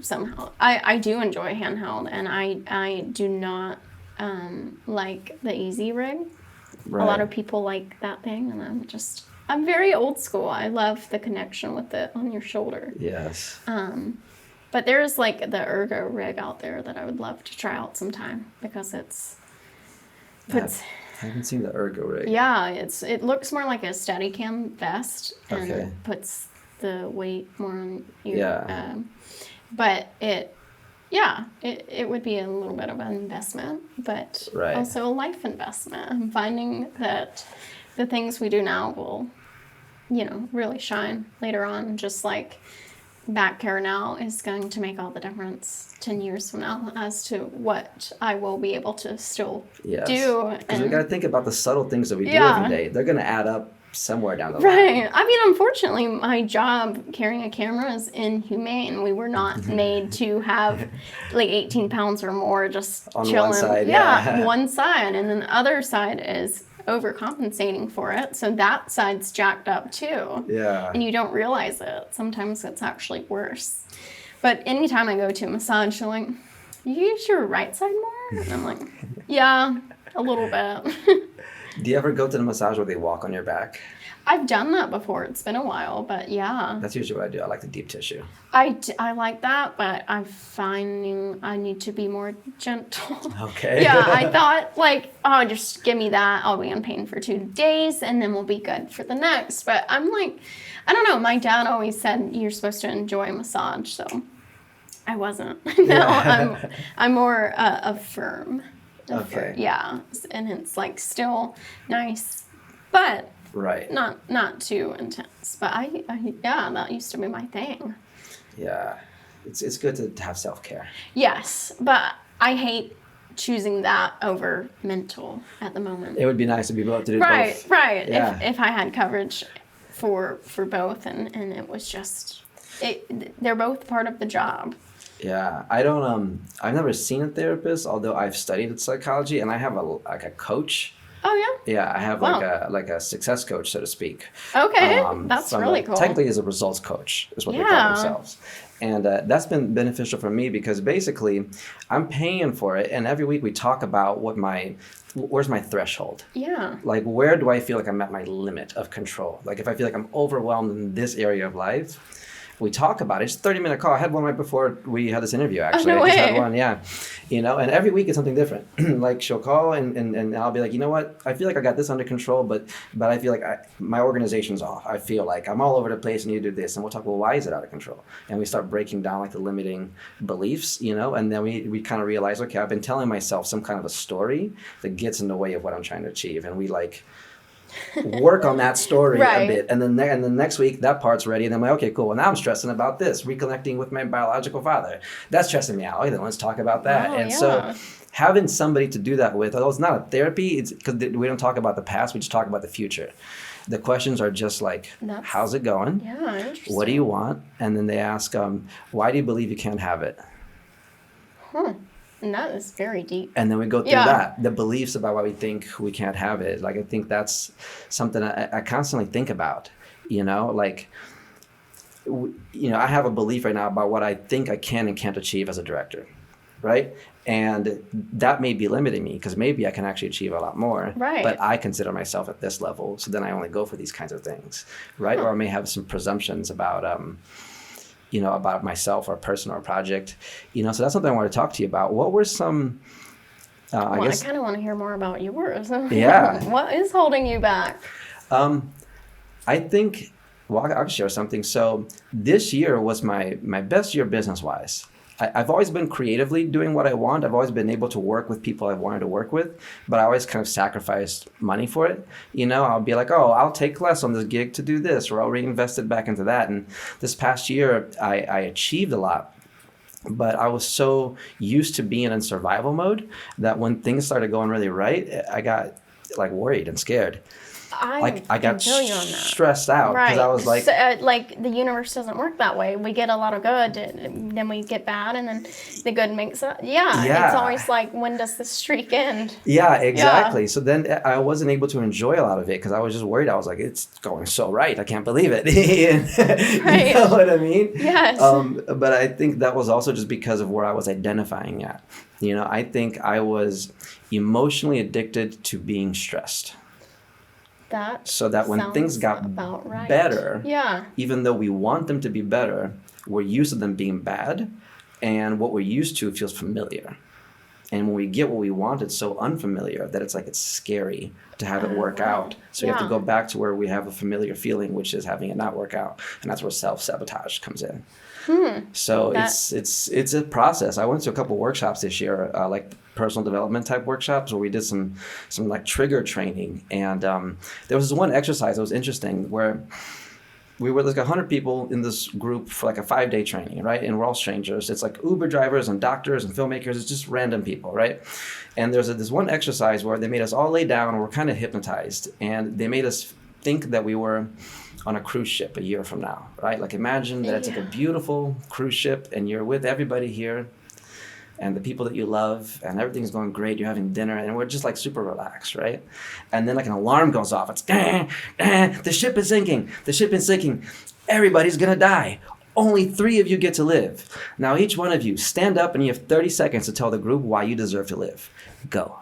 somehow I do enjoy handheld, and I do not like the easy rig. Right. A lot of people like that thing, and I'm very old school. I love the connection with it on your shoulder. Yes. But there is like the ergo rig out there that I would love to try out sometime, because I haven't seen the ergo rig. yeah, it looks more like a Steadicam vest, and Okay. it puts the weight more on your Yeah. but it would be a little bit of an investment, but Right. also a life investment. I'm finding that the things we do now will, really shine later on, just like back care now is going to make all the difference 10 years from now as to what I will be able to still Yes. do. Because we got to think about the subtle things that we do Yeah. every day. They're going to add up somewhere down the line. Right. I mean, unfortunately, my job carrying a camera is inhumane. We were not made to have like 18 pounds or more just On chilling. one side, yeah. One side. And then the other side is overcompensating for it. So that side's jacked up too. Yeah. And you don't realize it. Sometimes it's actually worse. But anytime I go to a massage, they're like, you use your right side more? And I'm like, yeah, a little bit. Do you ever go to the massage where they walk on your back? I've done that before. It's been a while, but yeah. That's usually what I do. I like the deep tissue. I like that, but I'm finding I need to be more gentle. Okay. Yeah, I thought like, oh, just give me that. I'll be in pain for 2 days and then we'll be good for the next. But I'm like, I don't know. My dad always said you're supposed to enjoy a massage, so I wasn't. No, I'm more firm. Okay. Yeah, and it's like still nice, but Right. not too intense. But I that used to be my thing. Yeah. It's good to have self-care. Yes, but I hate choosing that over mental at the moment. It would be nice to be able to do both. Right. Yeah. If I had coverage for both, and it was just they're both part of the job. Yeah, I don't. I've never seen a therapist, although I've studied psychology, and I have a coach. Oh yeah. Yeah, I have Wow. like a success coach, so to speak. Okay, that's really cool. Technically, is a results coach, is what they call Yeah. themselves, and that's been beneficial for me because basically, I'm paying for it, and every week we talk about where's my threshold. Yeah. Like, where do I feel like I'm at my limit of control? Like, if I feel like I'm overwhelmed in this area of life, we talk about it. It's a 30-minute call. I had one right before we had this interview, actually. no I just had way. one, yeah. And every week it's something different. Like, she'll call and I'll be like, you know what? I feel like I got this under control, but I feel like my organization's off. I feel like I'm all over the place and you do this. And we'll talk, well, why is it out of control? And we start breaking down like the limiting beliefs, and then we kind of realize, okay, I've been telling myself some kind of a story that gets in the way of what I'm trying to achieve. And we work on that story Right. a bit, and then next week that part's ready, and then I'm like, okay, cool. Well, now I'm stressing about this, reconnecting with my biological father. That's stressing me out. Okay, then let's talk about that. Wow, and yeah. so, having somebody to do that with, although it's not a therapy, it's because we don't talk about the past, we just talk about the future. The questions are just like, how's it going? Yeah, interesting. What do you want? And then they ask, why do you believe you can't have it? And that is very deep. And then we go through Yeah. that, the beliefs about why we think we can't have it. Like, I think that's something I constantly think about, I have a belief right now about what I think I can and can't achieve as a director, right? And that may be limiting me because maybe I can actually achieve a lot more, Right. but I consider myself at this level. So then I only go for these kinds of things, right? Or I may have some presumptions about, about myself or a person or a project, so that's something I want to talk to you about. What were some, I guess, I kind of want to hear more about yours. Yeah. What is holding you back? I think, well, I'll share something. So this year was my best year business-wise. I've always been creatively doing what I want. I've always been able to work with people I've wanted to work with, but I always kind of sacrificed money for it. I'll be like, oh, I'll take less on this gig to do this, or I'll reinvest it back into that. And this past year, I achieved a lot. But I was so used to being in survival mode that when things started going really right, I got like worried and scared. I got stressed out because I was like, so, like the universe doesn't work that way. We get a lot of good, and then we get bad, and then the good makes up. Yeah. It's always like, when does the streak end? Yeah, exactly. Yeah. So then I wasn't able to enjoy a lot of it because I was just worried. I was like, it's going so right. I can't believe it. Right. You know what I mean? Yes. But I think that was also just because of where I was identifying at. I think I was emotionally addicted to being stressed. So that when things got better, even though we want them to be better, we're used to them being bad, and what we're used to feels familiar. And when we get what we want, it's so unfamiliar that it's scary to have it work out. So you have to go back to where we have a familiar feeling, which is having it not work out, and that's where self-sabotage comes in. So it's a process. I went to a couple workshops this year, like personal development type workshops, where we did some like trigger training, and there was this one exercise that was interesting where we were like 100 people in this group for like a 5-day training, right? And we're all strangers. It's like Uber drivers and doctors and filmmakers. It's just random people, right? And there's this one exercise where they made us all lay down and we're kind of hypnotized, and they made us think that we were on a cruise ship a year from now, right? Like imagine that it's like a beautiful cruise ship and you're with everybody here and the people that you love and everything's going great. You're having dinner and we're just like super relaxed, right? And then like an alarm goes off. It's, the ship is sinking. The ship is sinking. Everybody's gonna die. Only 3 of you get to live. Now each one of you stand up and you have 30 seconds to tell the group why you deserve to live. Go.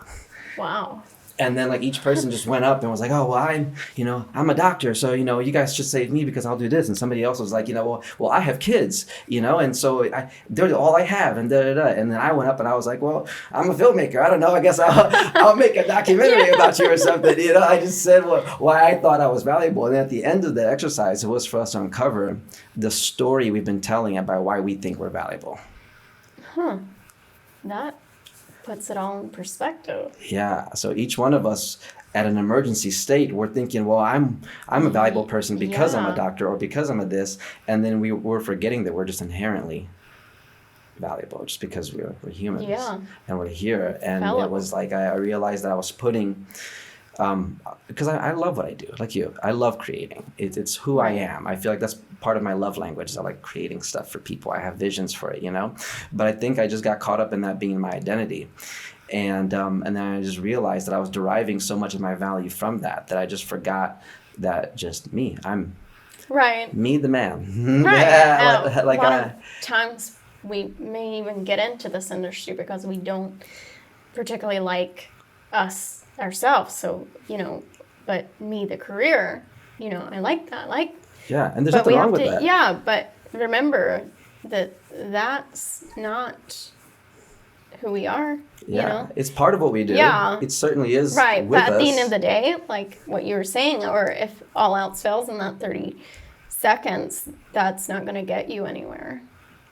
Wow. And then like each person just went up and was like, oh, well, I'm a doctor. So, you guys should save me because I'll do this. And somebody else was like, well, I have kids, and so they're all I have and da-da-da. And then I went up and I was like, well, I'm a filmmaker. I don't know. I guess I'll make a documentary about you or something. I just said why I thought I was valuable. And at the end of the exercise, it was for us to uncover the story we've been telling about why we think we're valuable. That puts it all in perspective. Yeah. So each one of us at an emergency state, we're thinking, well, I'm a valuable person because I'm a doctor or because I'm a this. And then we're forgetting that we're just inherently valuable just because we're humans. Yeah. And we're here. And it was like I realized that I was putting, because I love what I do, like you. I love creating. It's who I am. I feel like that's part of my love language is I like creating stuff for people. I have visions for it, But I think I just got caught up in that being my identity. And then I just realized that I was deriving so much of my value from that I just forgot that just me. I'm me, the man. Right. A lot of times we may even get into this industry because we don't particularly like us ourselves. So, but me, the career, I like that. Yeah, and there's nothing wrong with that. Yeah, but remember that that's not who we are. Yeah, it's part of what we do. Yeah. It certainly is. Right, with but at us. the end of the day, like what you were saying, or if all else fails in that 30 seconds, that's not going to get you anywhere.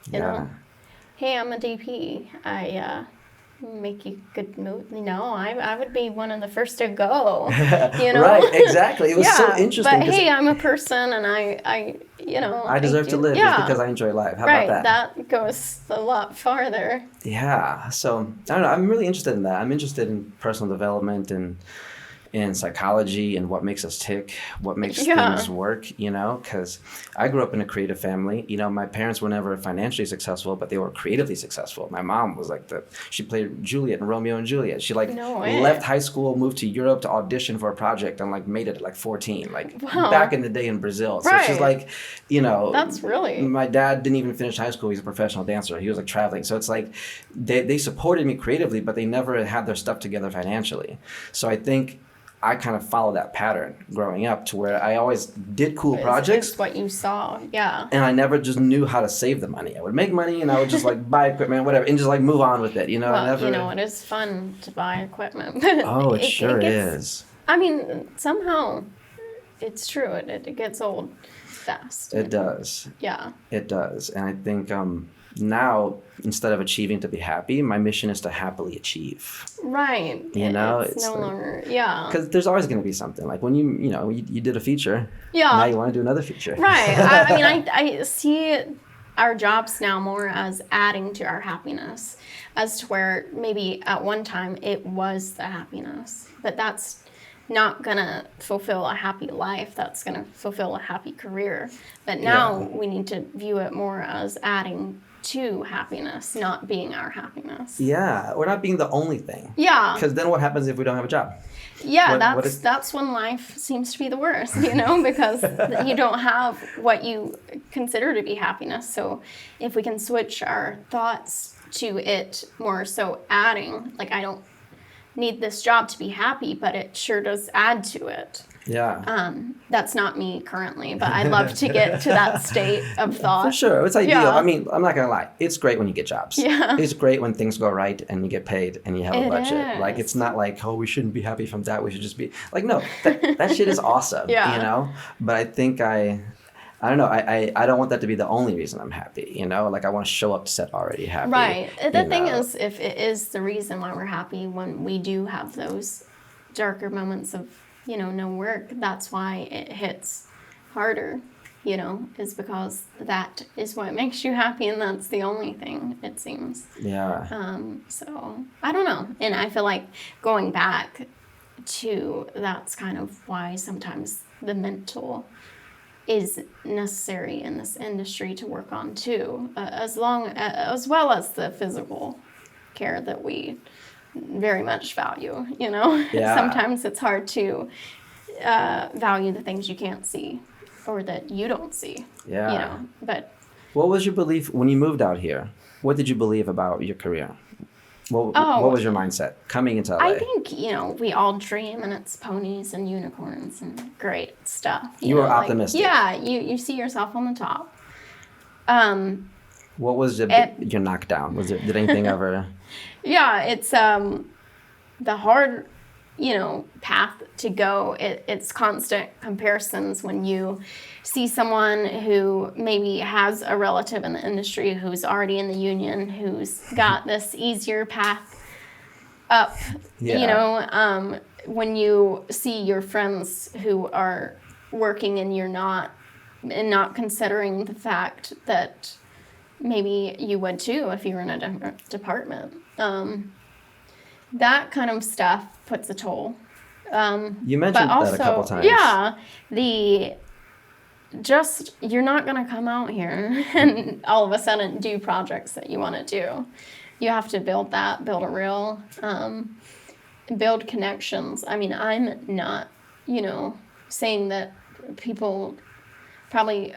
You know? Hey, I'm a DP. I make you good mood. I would be one of the first to go. Right, exactly. It was so interesting. But hey, I'm a person, and I deserve to live just because I enjoy life. How about that? That goes a lot farther. Yeah. So I don't know. I'm really interested in that. I'm interested in personal development and in psychology and what makes us tick, what makes things work, because I grew up in a creative family. My parents were never financially successful, but they were creatively successful. My mom was like she played Juliet in Romeo and Juliet. She left high school, moved to Europe to audition for a project and made it at 14, back in the day in Brazil. So she's like, That's really... My dad didn't even finish high school. He's a professional dancer. He was traveling. So it's they supported me creatively, but they never had their stuff together financially. So I think I kind of followed that pattern growing up to where I always did cool projects. It's what you saw, yeah. And I never just knew how to save the money. I would make money and I would just buy equipment, whatever, and just move on with it, Well, it is fun to buy equipment. Oh, it sure is. I mean, somehow it's true. It gets old fast. It does. Yeah. It does. And I think now instead of achieving to be happy, my mission is to happily achieve. Right. You know, it's no longer, yeah. Because there's always going to be something. Like when you did a feature, yeah. now you want to do another feature. Right. I mean, I see our jobs now more as adding to our happiness, as to where maybe at one time it was the happiness, but that's not gonna fulfill a happy life. That's gonna fulfill a happy career. But now we need to view it more as adding to happiness, not being our happiness. Yeah, we're not being the only thing. Yeah. Because then what happens if we don't have a job? Yeah, that's when life seems to be the worst, because you don't have what you consider to be happiness. So if we can switch our thoughts to it more so adding, like I don't need this job to be happy, but it sure does add to it. Yeah. That's not me currently, but I'd love to get to that state of thought. For sure. It's ideal. Yeah. I mean, I'm not going to lie. It's great when you get jobs. Yeah. It's great when things go right and you get paid and you have a budget. Is. Like, it's not like, oh, we shouldn't be happy from that. We should just be like, no, that shit is awesome. Yeah. But I think I don't know. I don't want that to be the only reason I'm happy, Like I want to show up to set already happy. Right. The thing is, if it is the reason why we're happy, when we do have those darker moments of, no work, that's why it hits harder, is because that is what makes you happy, and that's the only thing, it seems. Yeah. So I don't know. And I feel like going back to that's kind of why sometimes the mental is necessary in this industry to work on too, as well as the physical care that we very much value. Yeah. Sometimes it's hard to value the things you can't see or that you don't see. Yeah. But what was your belief when you moved out here? What did you believe about your career? What was your mindset coming into LA? I think, we all dream, and it's ponies and unicorns and great stuff. You were optimistic. Yeah, you see yourself on the top. What was your knockdown? Did anything ever... Yeah, it's the hard, path to go. It's constant comparisons when you see someone who maybe has a relative in the industry who's already in the union, who's got this easier path up. Yeah. When you see your friends who are working and you're not, and not considering the fact that maybe you would too if you were in a different department. That kind of stuff puts a toll. You mentioned that a couple times. Yeah, you're not going to come out here and all of a sudden do projects that you want to do. You have to build a reel, build connections. I mean, I'm not, saying that people probably...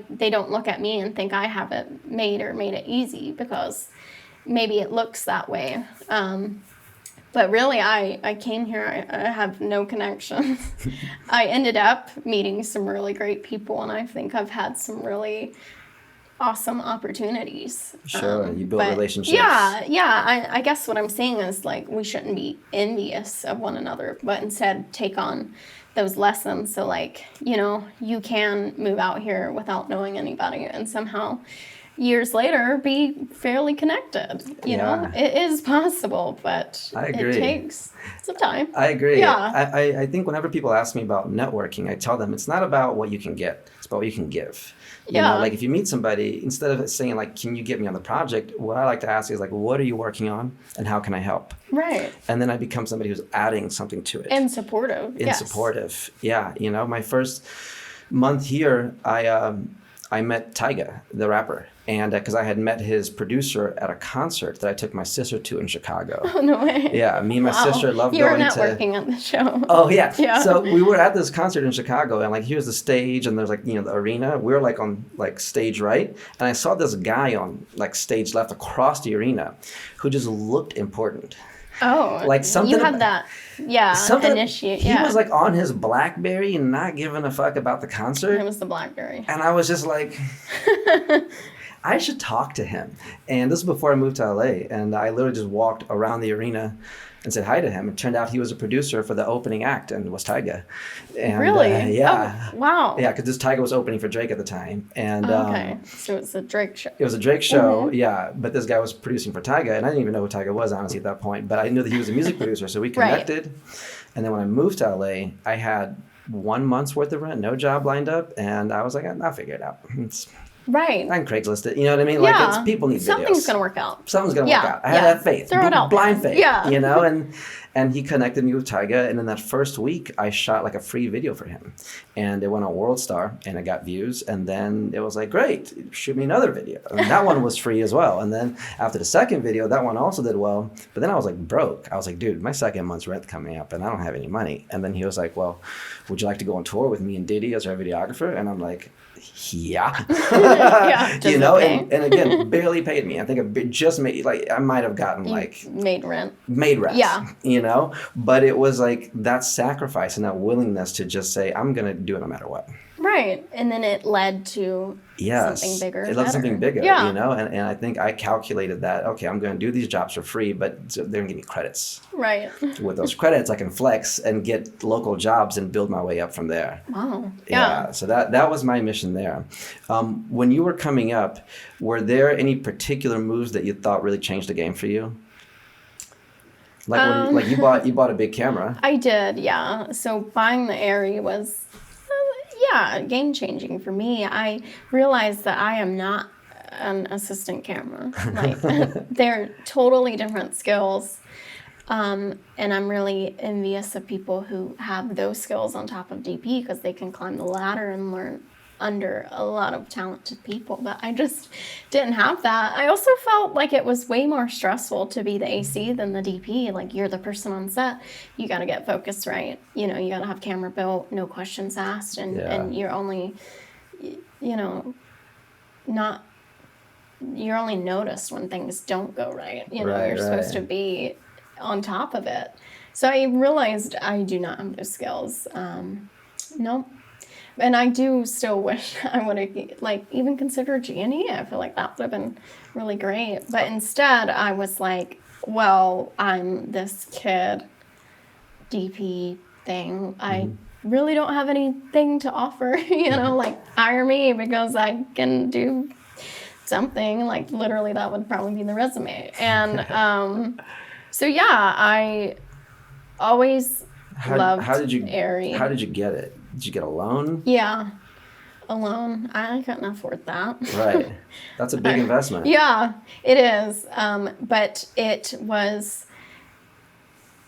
they don't look at me and think I have it made it easy, because maybe it looks that way. But really, I came here, I have no connections. I ended up meeting some really great people, and I think I've had some really awesome opportunities. Sure, you build relationships. Yeah. I guess what I'm saying is, like, we shouldn't be envious of one another, but instead take on those lessons. So, like, you can move out here without knowing anybody and somehow years later be fairly connected. You know, it is possible, but it takes some time. I agree. Yeah. I think whenever people ask me about networking, I tell them it's not about what you can get, it's about what you can give. You know, like if you meet somebody, instead of saying like, can you get me on the project? What I like to ask is like, what are you working on and how can I help? Right. And then I become somebody who's adding something to it. And supportive. Supportive. Yeah. You know, my first month here, I met Tyga, the rapper, and because I had met his producer at a concert that I took my sister to in Chicago. Oh, no way. Yeah, me and my sister loved going to... You were networking at the show. Oh, yeah. So we were at this concert in Chicago, and like here's the stage, and there's like, the arena. We were like on like stage right, and I saw this guy on like stage left across the arena who just looked important. Oh, like something you had that, initiate. He was like on his BlackBerry and not giving a fuck about the concert. It was the BlackBerry, and I was just like, I should talk to him. And this is before I moved to LA, and I literally just walked around the arena, and said hi to him. It turned out he was a producer for the opening act and was Tyga. And, Really? Yeah. Oh, wow. Yeah, because this Tyga was opening for Drake at the time. And Okay. So it's a Drake show. it was a Drake show, yeah. But this guy was producing for Tyga, and I didn't even know who Tyga was, honestly, at that point. But I knew that he was a music producer, so we connected. And then when I moved to LA, I had 1 month's worth of rent, no job lined up, and I was like, I'll figure it out. Right. I can Craigslist it. You know what I mean? Like, it's, people need videos. Something's going to work out. Something's going to work out. I had that faith. Throw it out blind there. faith. Yeah. You know? And he connected me with Tyga. And in that first week, I shot like a free video for him. And it went on World Star and it got views. And then it was like, great, shoot me another video. And that one was free as well. And then after the second video, that one also did well. But then I was like broke. I was like, dude, my second month's rent coming up and I don't have any money. And then he was like, well, would you like to go on tour with me and Diddy as our videographer? And I'm like, yeah. You know, okay. and again, barely paid me. I think it just made, like, I might have gotten made rent. Yeah. You know, but it was like that sacrifice and that willingness to just say, I'm going to do it no matter what. Right. And then it led to something bigger. It led to something bigger, you know, and I think I calculated that, okay, I'm going to do these jobs for free, but they're going to give me credits. Right. With those credits, I can flex and get local jobs and build my way up from there. Wow. Yeah. So that was my mission there. When you were coming up, were there any particular moves that you thought really changed the game for you? Like when, you bought a big camera. I did, yeah. So buying the Airy was, game changing for me. I realized that I am not an assistant camera. Like they're totally different skills. And I'm really envious of people who have those skills on top of DP because they can climb the ladder and learn under a lot of talented people. But I just didn't have that. I also felt like it was way more stressful to be the AC than the DP. Like you're the person on set. You got to get focused right. You know, you got to have camera built, no questions asked. And you're only, you're only noticed when things don't go right. You know, you're supposed to be on top of it. So I realized I do not have those skills. Nope. And I do still wish I would have even considered G&E. I feel like that would have been really great. But instead I was like, well, I'm this kid DP thing. I really don't have anything to offer, hire me because I can do something. Like literally that would probably be the resume. And I always loved Airy. How did you get it? Did you get a loan? Yeah, a loan. I couldn't afford that. Right. That's a big investment. Yeah, it is. But it was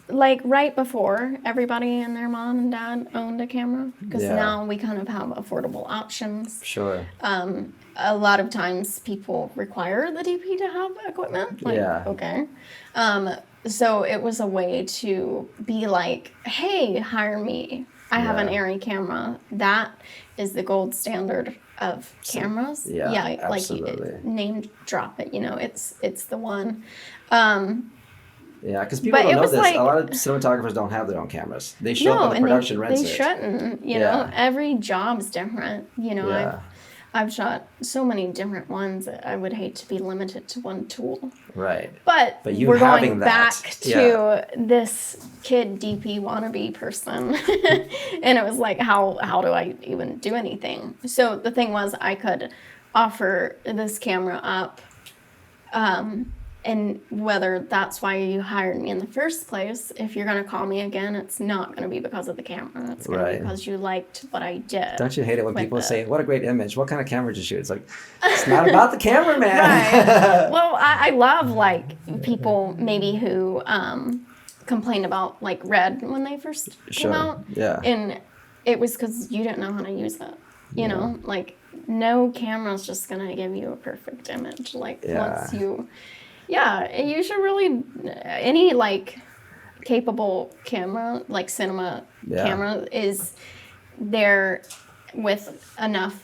like right before everybody and their mom and dad owned a camera. Because now we kind of have affordable options. Sure. A lot of times people require the DP to have equipment. Okay. So it was a way to be like, hey, hire me. I have an Airy camera. That is the gold standard of cameras. Absolutely. Like name drop it. It's the one. Yeah, because people don't know this. A lot of cinematographers don't have their own cameras. They show up in the production rents. They shouldn't. You know, every job's different. I've shot so many different ones that I would hate to be limited to one tool. Right. But you we're having going that, back to this kid DP wannabe person. And it was like, how do I even do anything? So the thing was I could offer this camera up. And whether that's why you hired me in the first place, if you're going to call me again, it's not going to be because of the camera. It's going to be because you liked what I did. Don't you hate it when people say, what a great image. What kind of camera did you shoot? It's like, it's not about the camera, man. Right. Well, I love people maybe who complained about Red when they first came out. Yeah. And it was because you didn't know how to use it. You know, no camera's just going to give you a perfect image. Once you... Yeah, you should really, any capable camera, cinema camera is there with enough,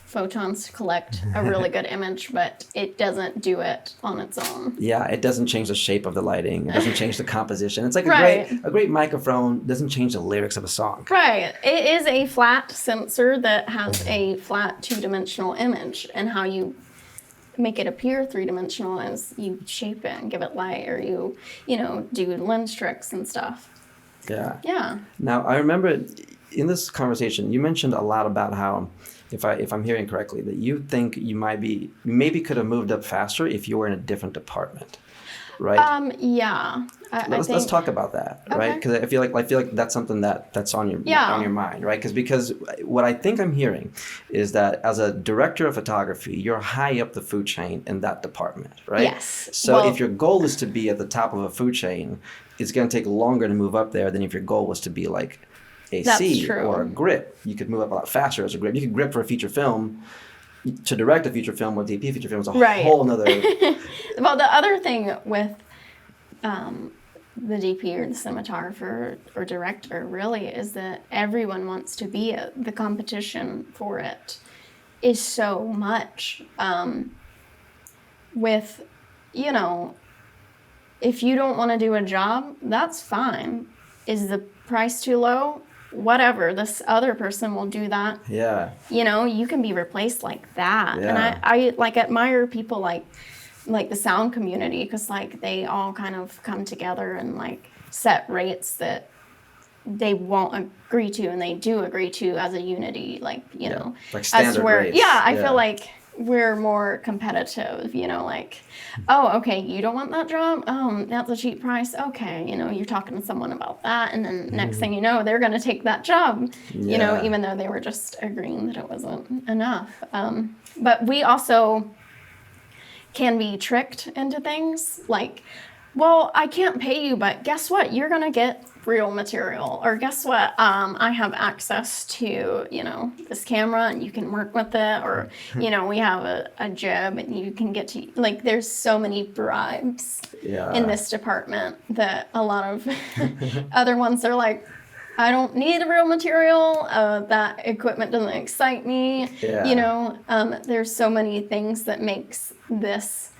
photons to collect a really good image, but it doesn't do it on its own. Yeah, it doesn't change the shape of the lighting. It doesn't change the composition. It's like a great microphone doesn't change the lyrics of a song. Right. It is a flat sensor that has a flat two-dimensional image, and how you make it appear three-dimensional is you shape it and give it light, or you do lens tricks and stuff. Yeah. Yeah. Now, I remember in this conversation, you mentioned a lot about how, if I'm hearing correctly, that you think you maybe could have moved up faster if you were in a different department, right? Yeah. Let's talk about that, right? Because I feel like that's something that's on your mind, right? Because what I think I'm hearing is that as a director of photography, you're high up the food chain in that department, right? Yes. So if your goal is to be at the top of a food chain, it's going to take longer to move up there than if your goal was to be like a C or a grip. You could move up a lot faster as a grip. You could grip for a feature film. To direct a feature film or DP feature film is a whole nother. Well, the other thing with the DP or the cinematographer or director really is that everyone wants to be the competition for it is so much. With, if you don't want to do a job, that's fine. Is the price too low? Whatever, this other person will do that. Yeah. You can be replaced like that. Yeah. And I like admire people like the sound community, because like they all kind of come together and like set rates that they won't agree to, and they do agree to as a unity, like like standard rates. I feel like we're more competitive, like, oh, okay, you don't want that job? That's a cheap price. Okay, you're talking to someone about that, and then next thing you know, they're going to take that job, even though they were just agreeing that it wasn't enough. But we also can be tricked into things like, well, I can't pay you, but guess what? You're going to get real material. Or guess what? I have access to, this camera, and you can work with it. Or, we have a job and you can get to, like, there's so many bribes in this department that a lot of other ones are like, I don't need real material. That equipment doesn't excite me. Yeah. There's so many things that makes this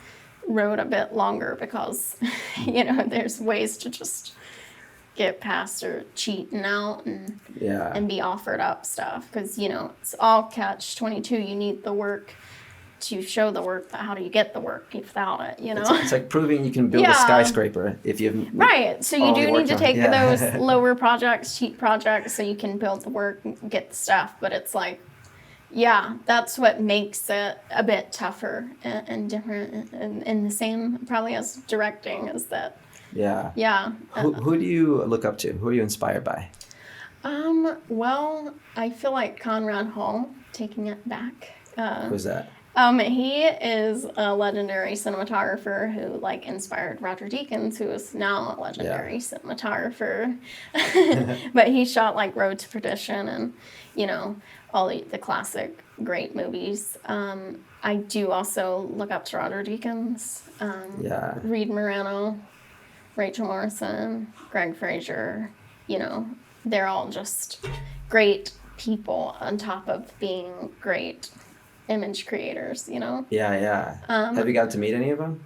road a bit longer because, there's ways to just get past or cheating out and be offered up stuff. Because, it's all catch-22. You need the work to show the work, but how do you get the work without it, It's like proving you can build a skyscraper if you've right. So you do need to take those lower projects, cheap projects, so you can build the work and get the stuff. But it's like, that's what makes it a bit tougher and different, and the same probably as directing is that. Yeah. Who do you look up to? Who are you inspired by? Well, I feel like Conrad Hall, taking it back. Who's that? He is a legendary cinematographer who inspired Roger Deakins, who is now a legendary cinematographer. But he shot Road to Perdition and, all the classic great movies. I do also look up to Roger Deakins, Reed Morano, Rachel Morrison, Greg Fraser. They're all just great people on top of being great image creators, Yeah. Have you got to meet any of them?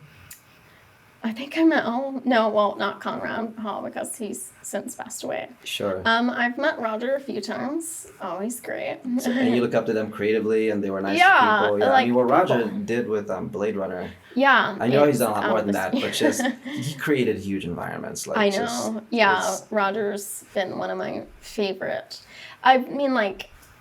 I think I met not Conrad Hall, because he's since passed away. Sure. I've met Roger a few times. Always great. And you look up to them creatively, and they were nice people. Yeah, I mean, what Roger did with Blade Runner. Yeah. I know he's done a lot more than that, but just he created huge environments. I know. Roger's been one of my favorite. I mean,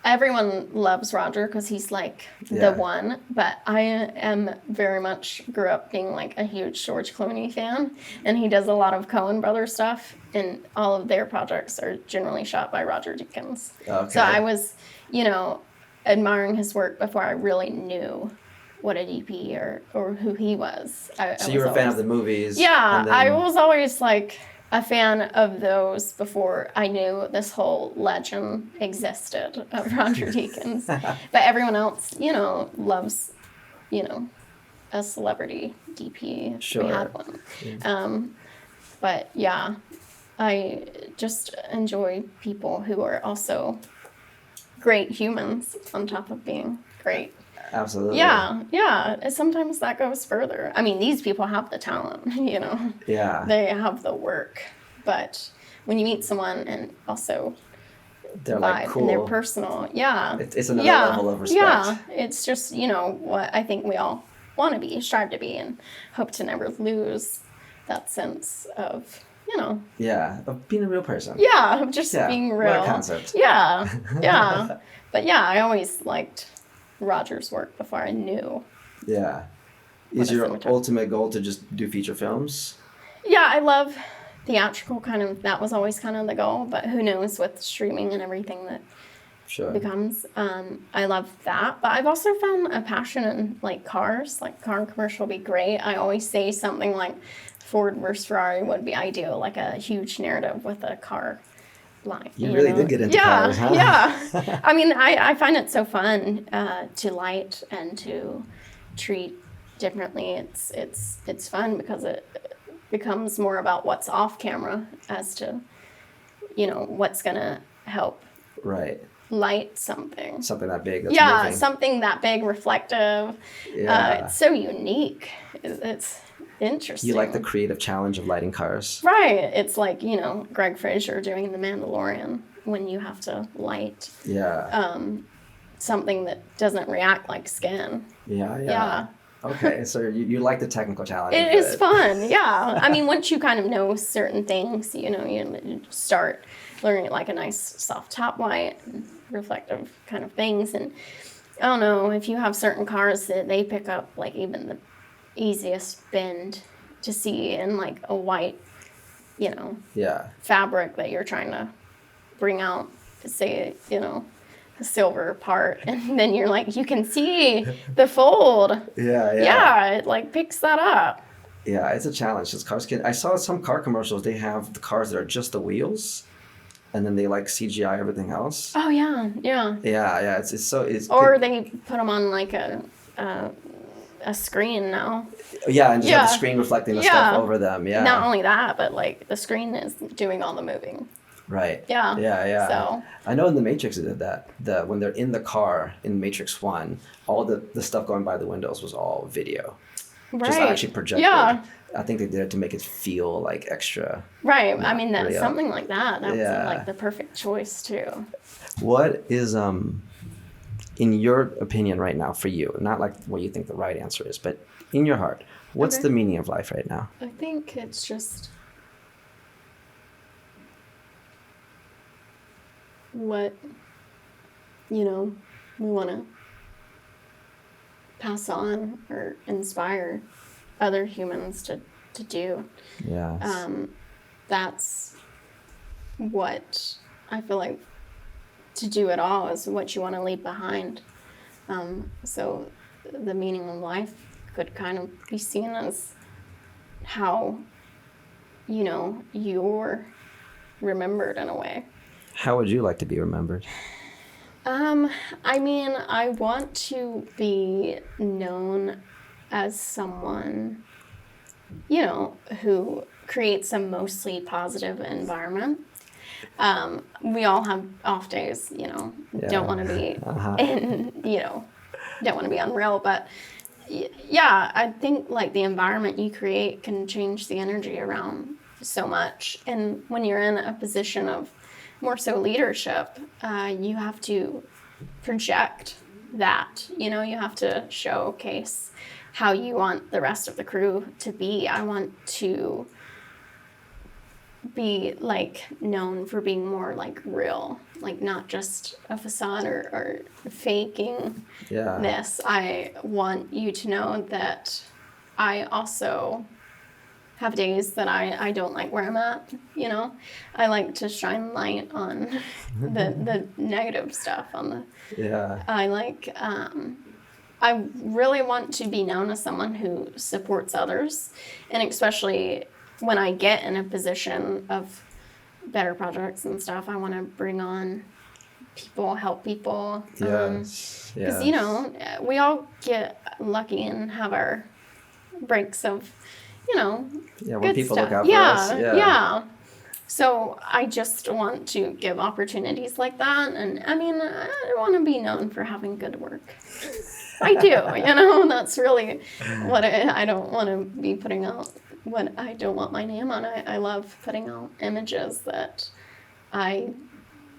everyone loves Roger because he's the one, but I am very much grew up being a huge George Clooney fan, and he does a lot of Coen Brothers stuff, and all of their projects are generally shot by Roger Deakins. Okay. So I was, admiring his work before I really knew what a DP or who he was. So you were a fan of the movies? Yeah, I was always a fan of those before I knew this whole legend existed of Roger Deakins. But everyone else, loves, a celebrity DP. Sure. We had one. Yeah. But yeah, I just enjoy people who are also great humans on top of being great. Absolutely. Yeah. Sometimes that goes further. I mean, these people have the talent, Yeah. They have the work. But when you meet someone and also they're vibe cool. and they're personal, It's another level of respect. Yeah. It's just, what I think we all want to be, strive to be, and hope to never lose that sense of, Yeah, of being a real person. Yeah, of just being real. What a concept. Yeah, yeah. But yeah, I always liked Roger's work before I knew. Yeah. Is your ultimate goal to just do feature films? Yeah, I love theatrical that was always kind of the goal, but who knows with streaming and everything that becomes. I love that, but I've also found a passion in like cars, like car commercial would be great. I always say something like Ford versus Ferrari would be ideal, like a huge narrative with a car line. You really did get into cars, huh? Yeah. I mean, I find it so fun to light and to treat differently. It's fun because it becomes more about what's off camera as to, what's gonna help light something that big that's moving. Something that big, reflective. It's so unique. It's interesting. You like the creative challenge of lighting cars, right? It's like Greg Fraser doing The Mandalorian when you have to light something that doesn't react like skin. Yeah. Okay, so you like the technical challenge. It is fun, yeah. I mean, once you kind of know certain things, you start learning like a nice soft top light and reflective kind of things. And I don't know, if you have certain cars that they pick up like even the easiest bend to see in like a white, fabric that you're trying to bring out, say, a silver part, and then you're like, you can see the fold. Yeah, it like picks that up. Yeah, it's a challenge. I saw some car commercials, they have the cars that are just the wheels, and then they like CGI everything else. Oh yeah. Yeah. Or they put them on like a screen now. Yeah, and just have the screen reflecting the stuff over them. Yeah. Not only that, but like the screen is doing all the moving. Right. Yeah. So I know in The Matrix it did that. When they're in the car in Matrix 1, all the stuff going by the windows was all video. Right. Just actually projected. Yeah. I think they did it to make it feel like extra. Right. I mean, that's real. something like that. That was like the perfect choice too. What is in your opinion right now for you, not like what you think the right answer is, but in your heart, what's the meaning of life right now? I think it's just what we want to pass on or inspire other humans to do. Yes. That's what I feel like to do it all is what you want to leave behind. So the meaning of life could kind of be seen as how you're remembered in a way. How would you like to be remembered? I mean, I want to be known as someone, who creates a mostly positive environment. We all have off days, don't want to be don't want to be unreal, but I think like the environment you create can change the energy around so much. And when you're in a position of more so leadership, you have to project that, you have to showcase how you want the rest of the crew to be. I want to be like known for being more like real, like not just a facade or faking this. I want you to know that I also have days that I don't like where I'm at, I like to shine light on the negative stuff I really want to be known as someone who supports others, and especially when I get in a position of better projects and stuff, I want to bring on people, help people. Because, we all get lucky and have our breaks of, when good people stuff. Look out for us. Yeah. So I just want to give opportunities like that. And I mean, I want to be known for having good work. I do, that's really what I don't want to be putting out, what I don't want my name on. I love putting out images that I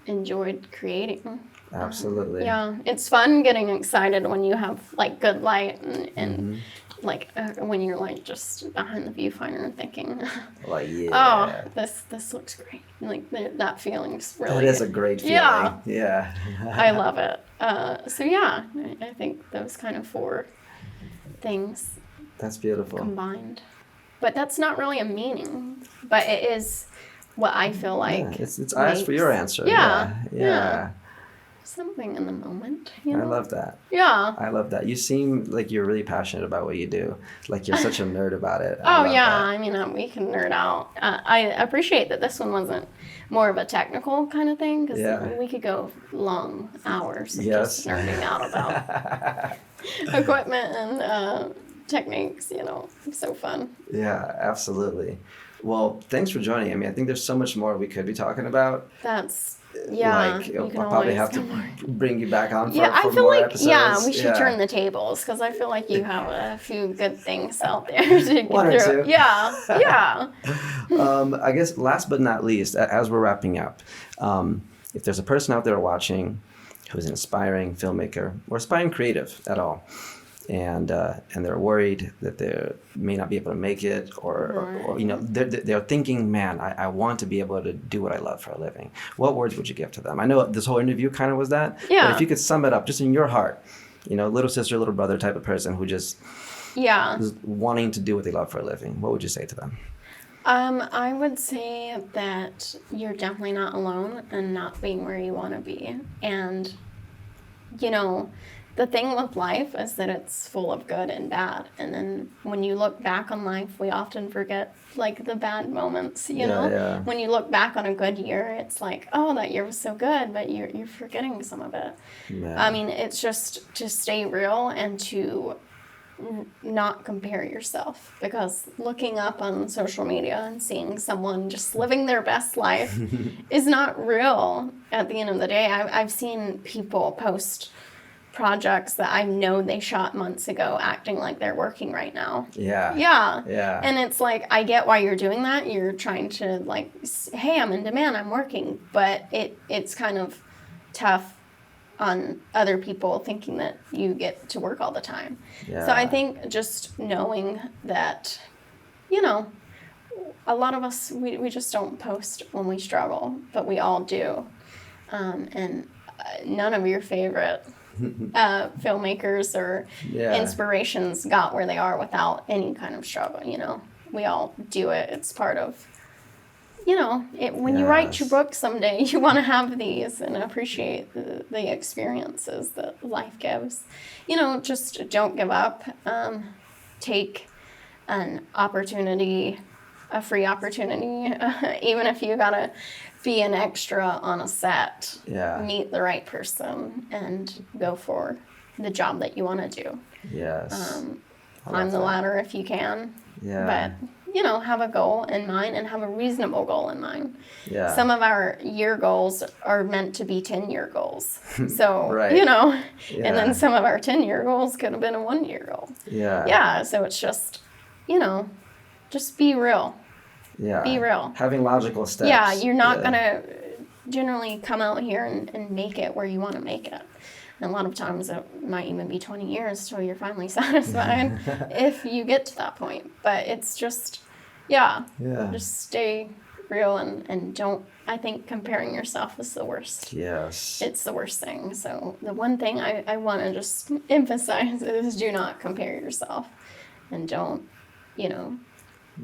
enjoyed creating. Absolutely. It's fun getting excited when you have like good light and like when you're like just behind the viewfinder and thinking, Like, yeah. oh, this looks great. Like that feeling's really. That is a great feeling. Yeah. I love it. So yeah, I think those kind of 4 things. That's beautiful. Combined, but that's not really a meaning. But it is what I feel like. Yeah, it's I asked for your answer. Yeah. Something in the moment. You know? I love that. Yeah. I love that. You seem like you're really passionate about what you do. Like you're such a nerd about it. Oh yeah, I mean we can nerd out. I appreciate that this one wasn't more of a technical kind of thing because we could go long hours of just nerding out about equipment and techniques. You know, it's so fun. Yeah, absolutely. Well, thanks for joining. I mean, I think there's so much more we could be talking about. Like, I'll probably have to bring you back on for, I for feel more like episodes. we should turn the tables because I feel like you have a few good things out there to get One or through. two. Yeah. I guess last but not least, as we're wrapping up, if there's a person out there watching who's an aspiring filmmaker or aspiring creative at all, and they're worried that they may not be able to make it, or you know, they're thinking, man, I want to be able to do what I love for a living. What words would you give to them? I know this whole interview kind of was that, but if you could sum it up just in your heart, you know, little sister, little brother type of person who just is wanting to do what they love for a living, what would you say to them? I would say that you're definitely not alone and not being where you want to be. And, you know, the thing with life is that it's full of good and bad. And then when you look back on life, we often forget, like, the bad moments, you know? Yeah. When you look back on a good year, it's like, oh, that year was so good, but you're forgetting some of it. Yeah. I mean, it's just to stay real and to not compare yourself, because looking up on social media and seeing someone just living their best life is not real at the end of the day. I've seen people post projects that I know they shot months ago acting like they're working right now. Yeah. And it's like, I get why you're doing that. You're trying to, like, hey, I'm in demand, I'm working. But it's kind of tough on other people thinking that you get to work all the time. Yeah. So I think just knowing that, you know, a lot of us, we just don't post when we struggle, but we all do. And none of your favorite filmmakers or inspirations got where they are without any kind of struggle, you know. We all do it. It's part of, you know, when you write your book someday, you want to have these and appreciate the experiences that life gives. You know, just don't give up. Take an opportunity, a free opportunity, even if you gotta be an extra on a set. Meet the right person and go for the job that you want to do. Climb the ladder if you can. But, you know, have a goal in mind and have a reasonable goal in mind. Some of our year goals are meant to be 10-year goals. So, you know, and then some of our 10-year goals could have been a 1-year goal. So it's just, you know, just be real. Be real. Having logical steps. You're not going to generally come out here and make it where you want to make it. And a lot of times it might even be 20 years till you're finally satisfied if you get to that point. But it's just, just stay real and don't, I think comparing yourself is the worst. It's the worst thing. So the one thing I want to just emphasize is do not compare yourself and don't, you know.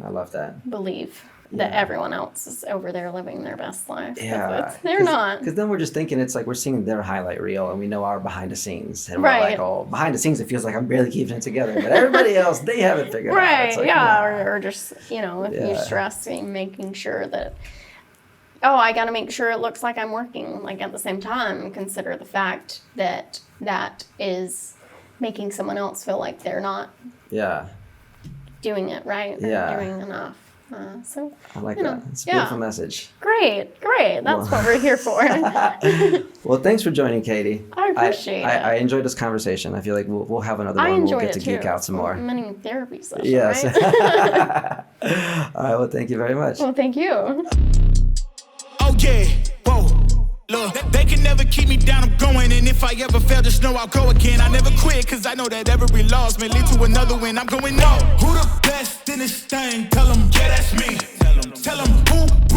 I love that. Believe that everyone else is over there living their best life. They're not. Because then we're just thinking it's like we're seeing their highlight reel and we know our behind the scenes. And we're like, oh, behind the scenes it feels like I'm barely keeping it together. But everybody else, they have it figured out. It's like, or just, you know, if you stress making sure that, I got to make sure it looks like I'm working. Like at the same time, consider the fact that that is making someone else feel like they're not doing it right or doing enough. So I like that. It's a beautiful message. Great. That's what we're here for. Well, thanks for joining, Kaity. I appreciate it. I enjoyed this conversation. I feel like we'll have another one. We'll get to geek out some more. Many therapy sessions. Yes. Right? All right. Well, thank you very much. Well, thank you. Oh yeah. Whoa. Look. yeah. They can never keep me down, I'm going. And if I ever fail, just know I'll go again. I never quit, cause I know that every loss may lead to another win. I'm going, no. Who the best in this thing? Tell them, yeah, that's me. Tell them who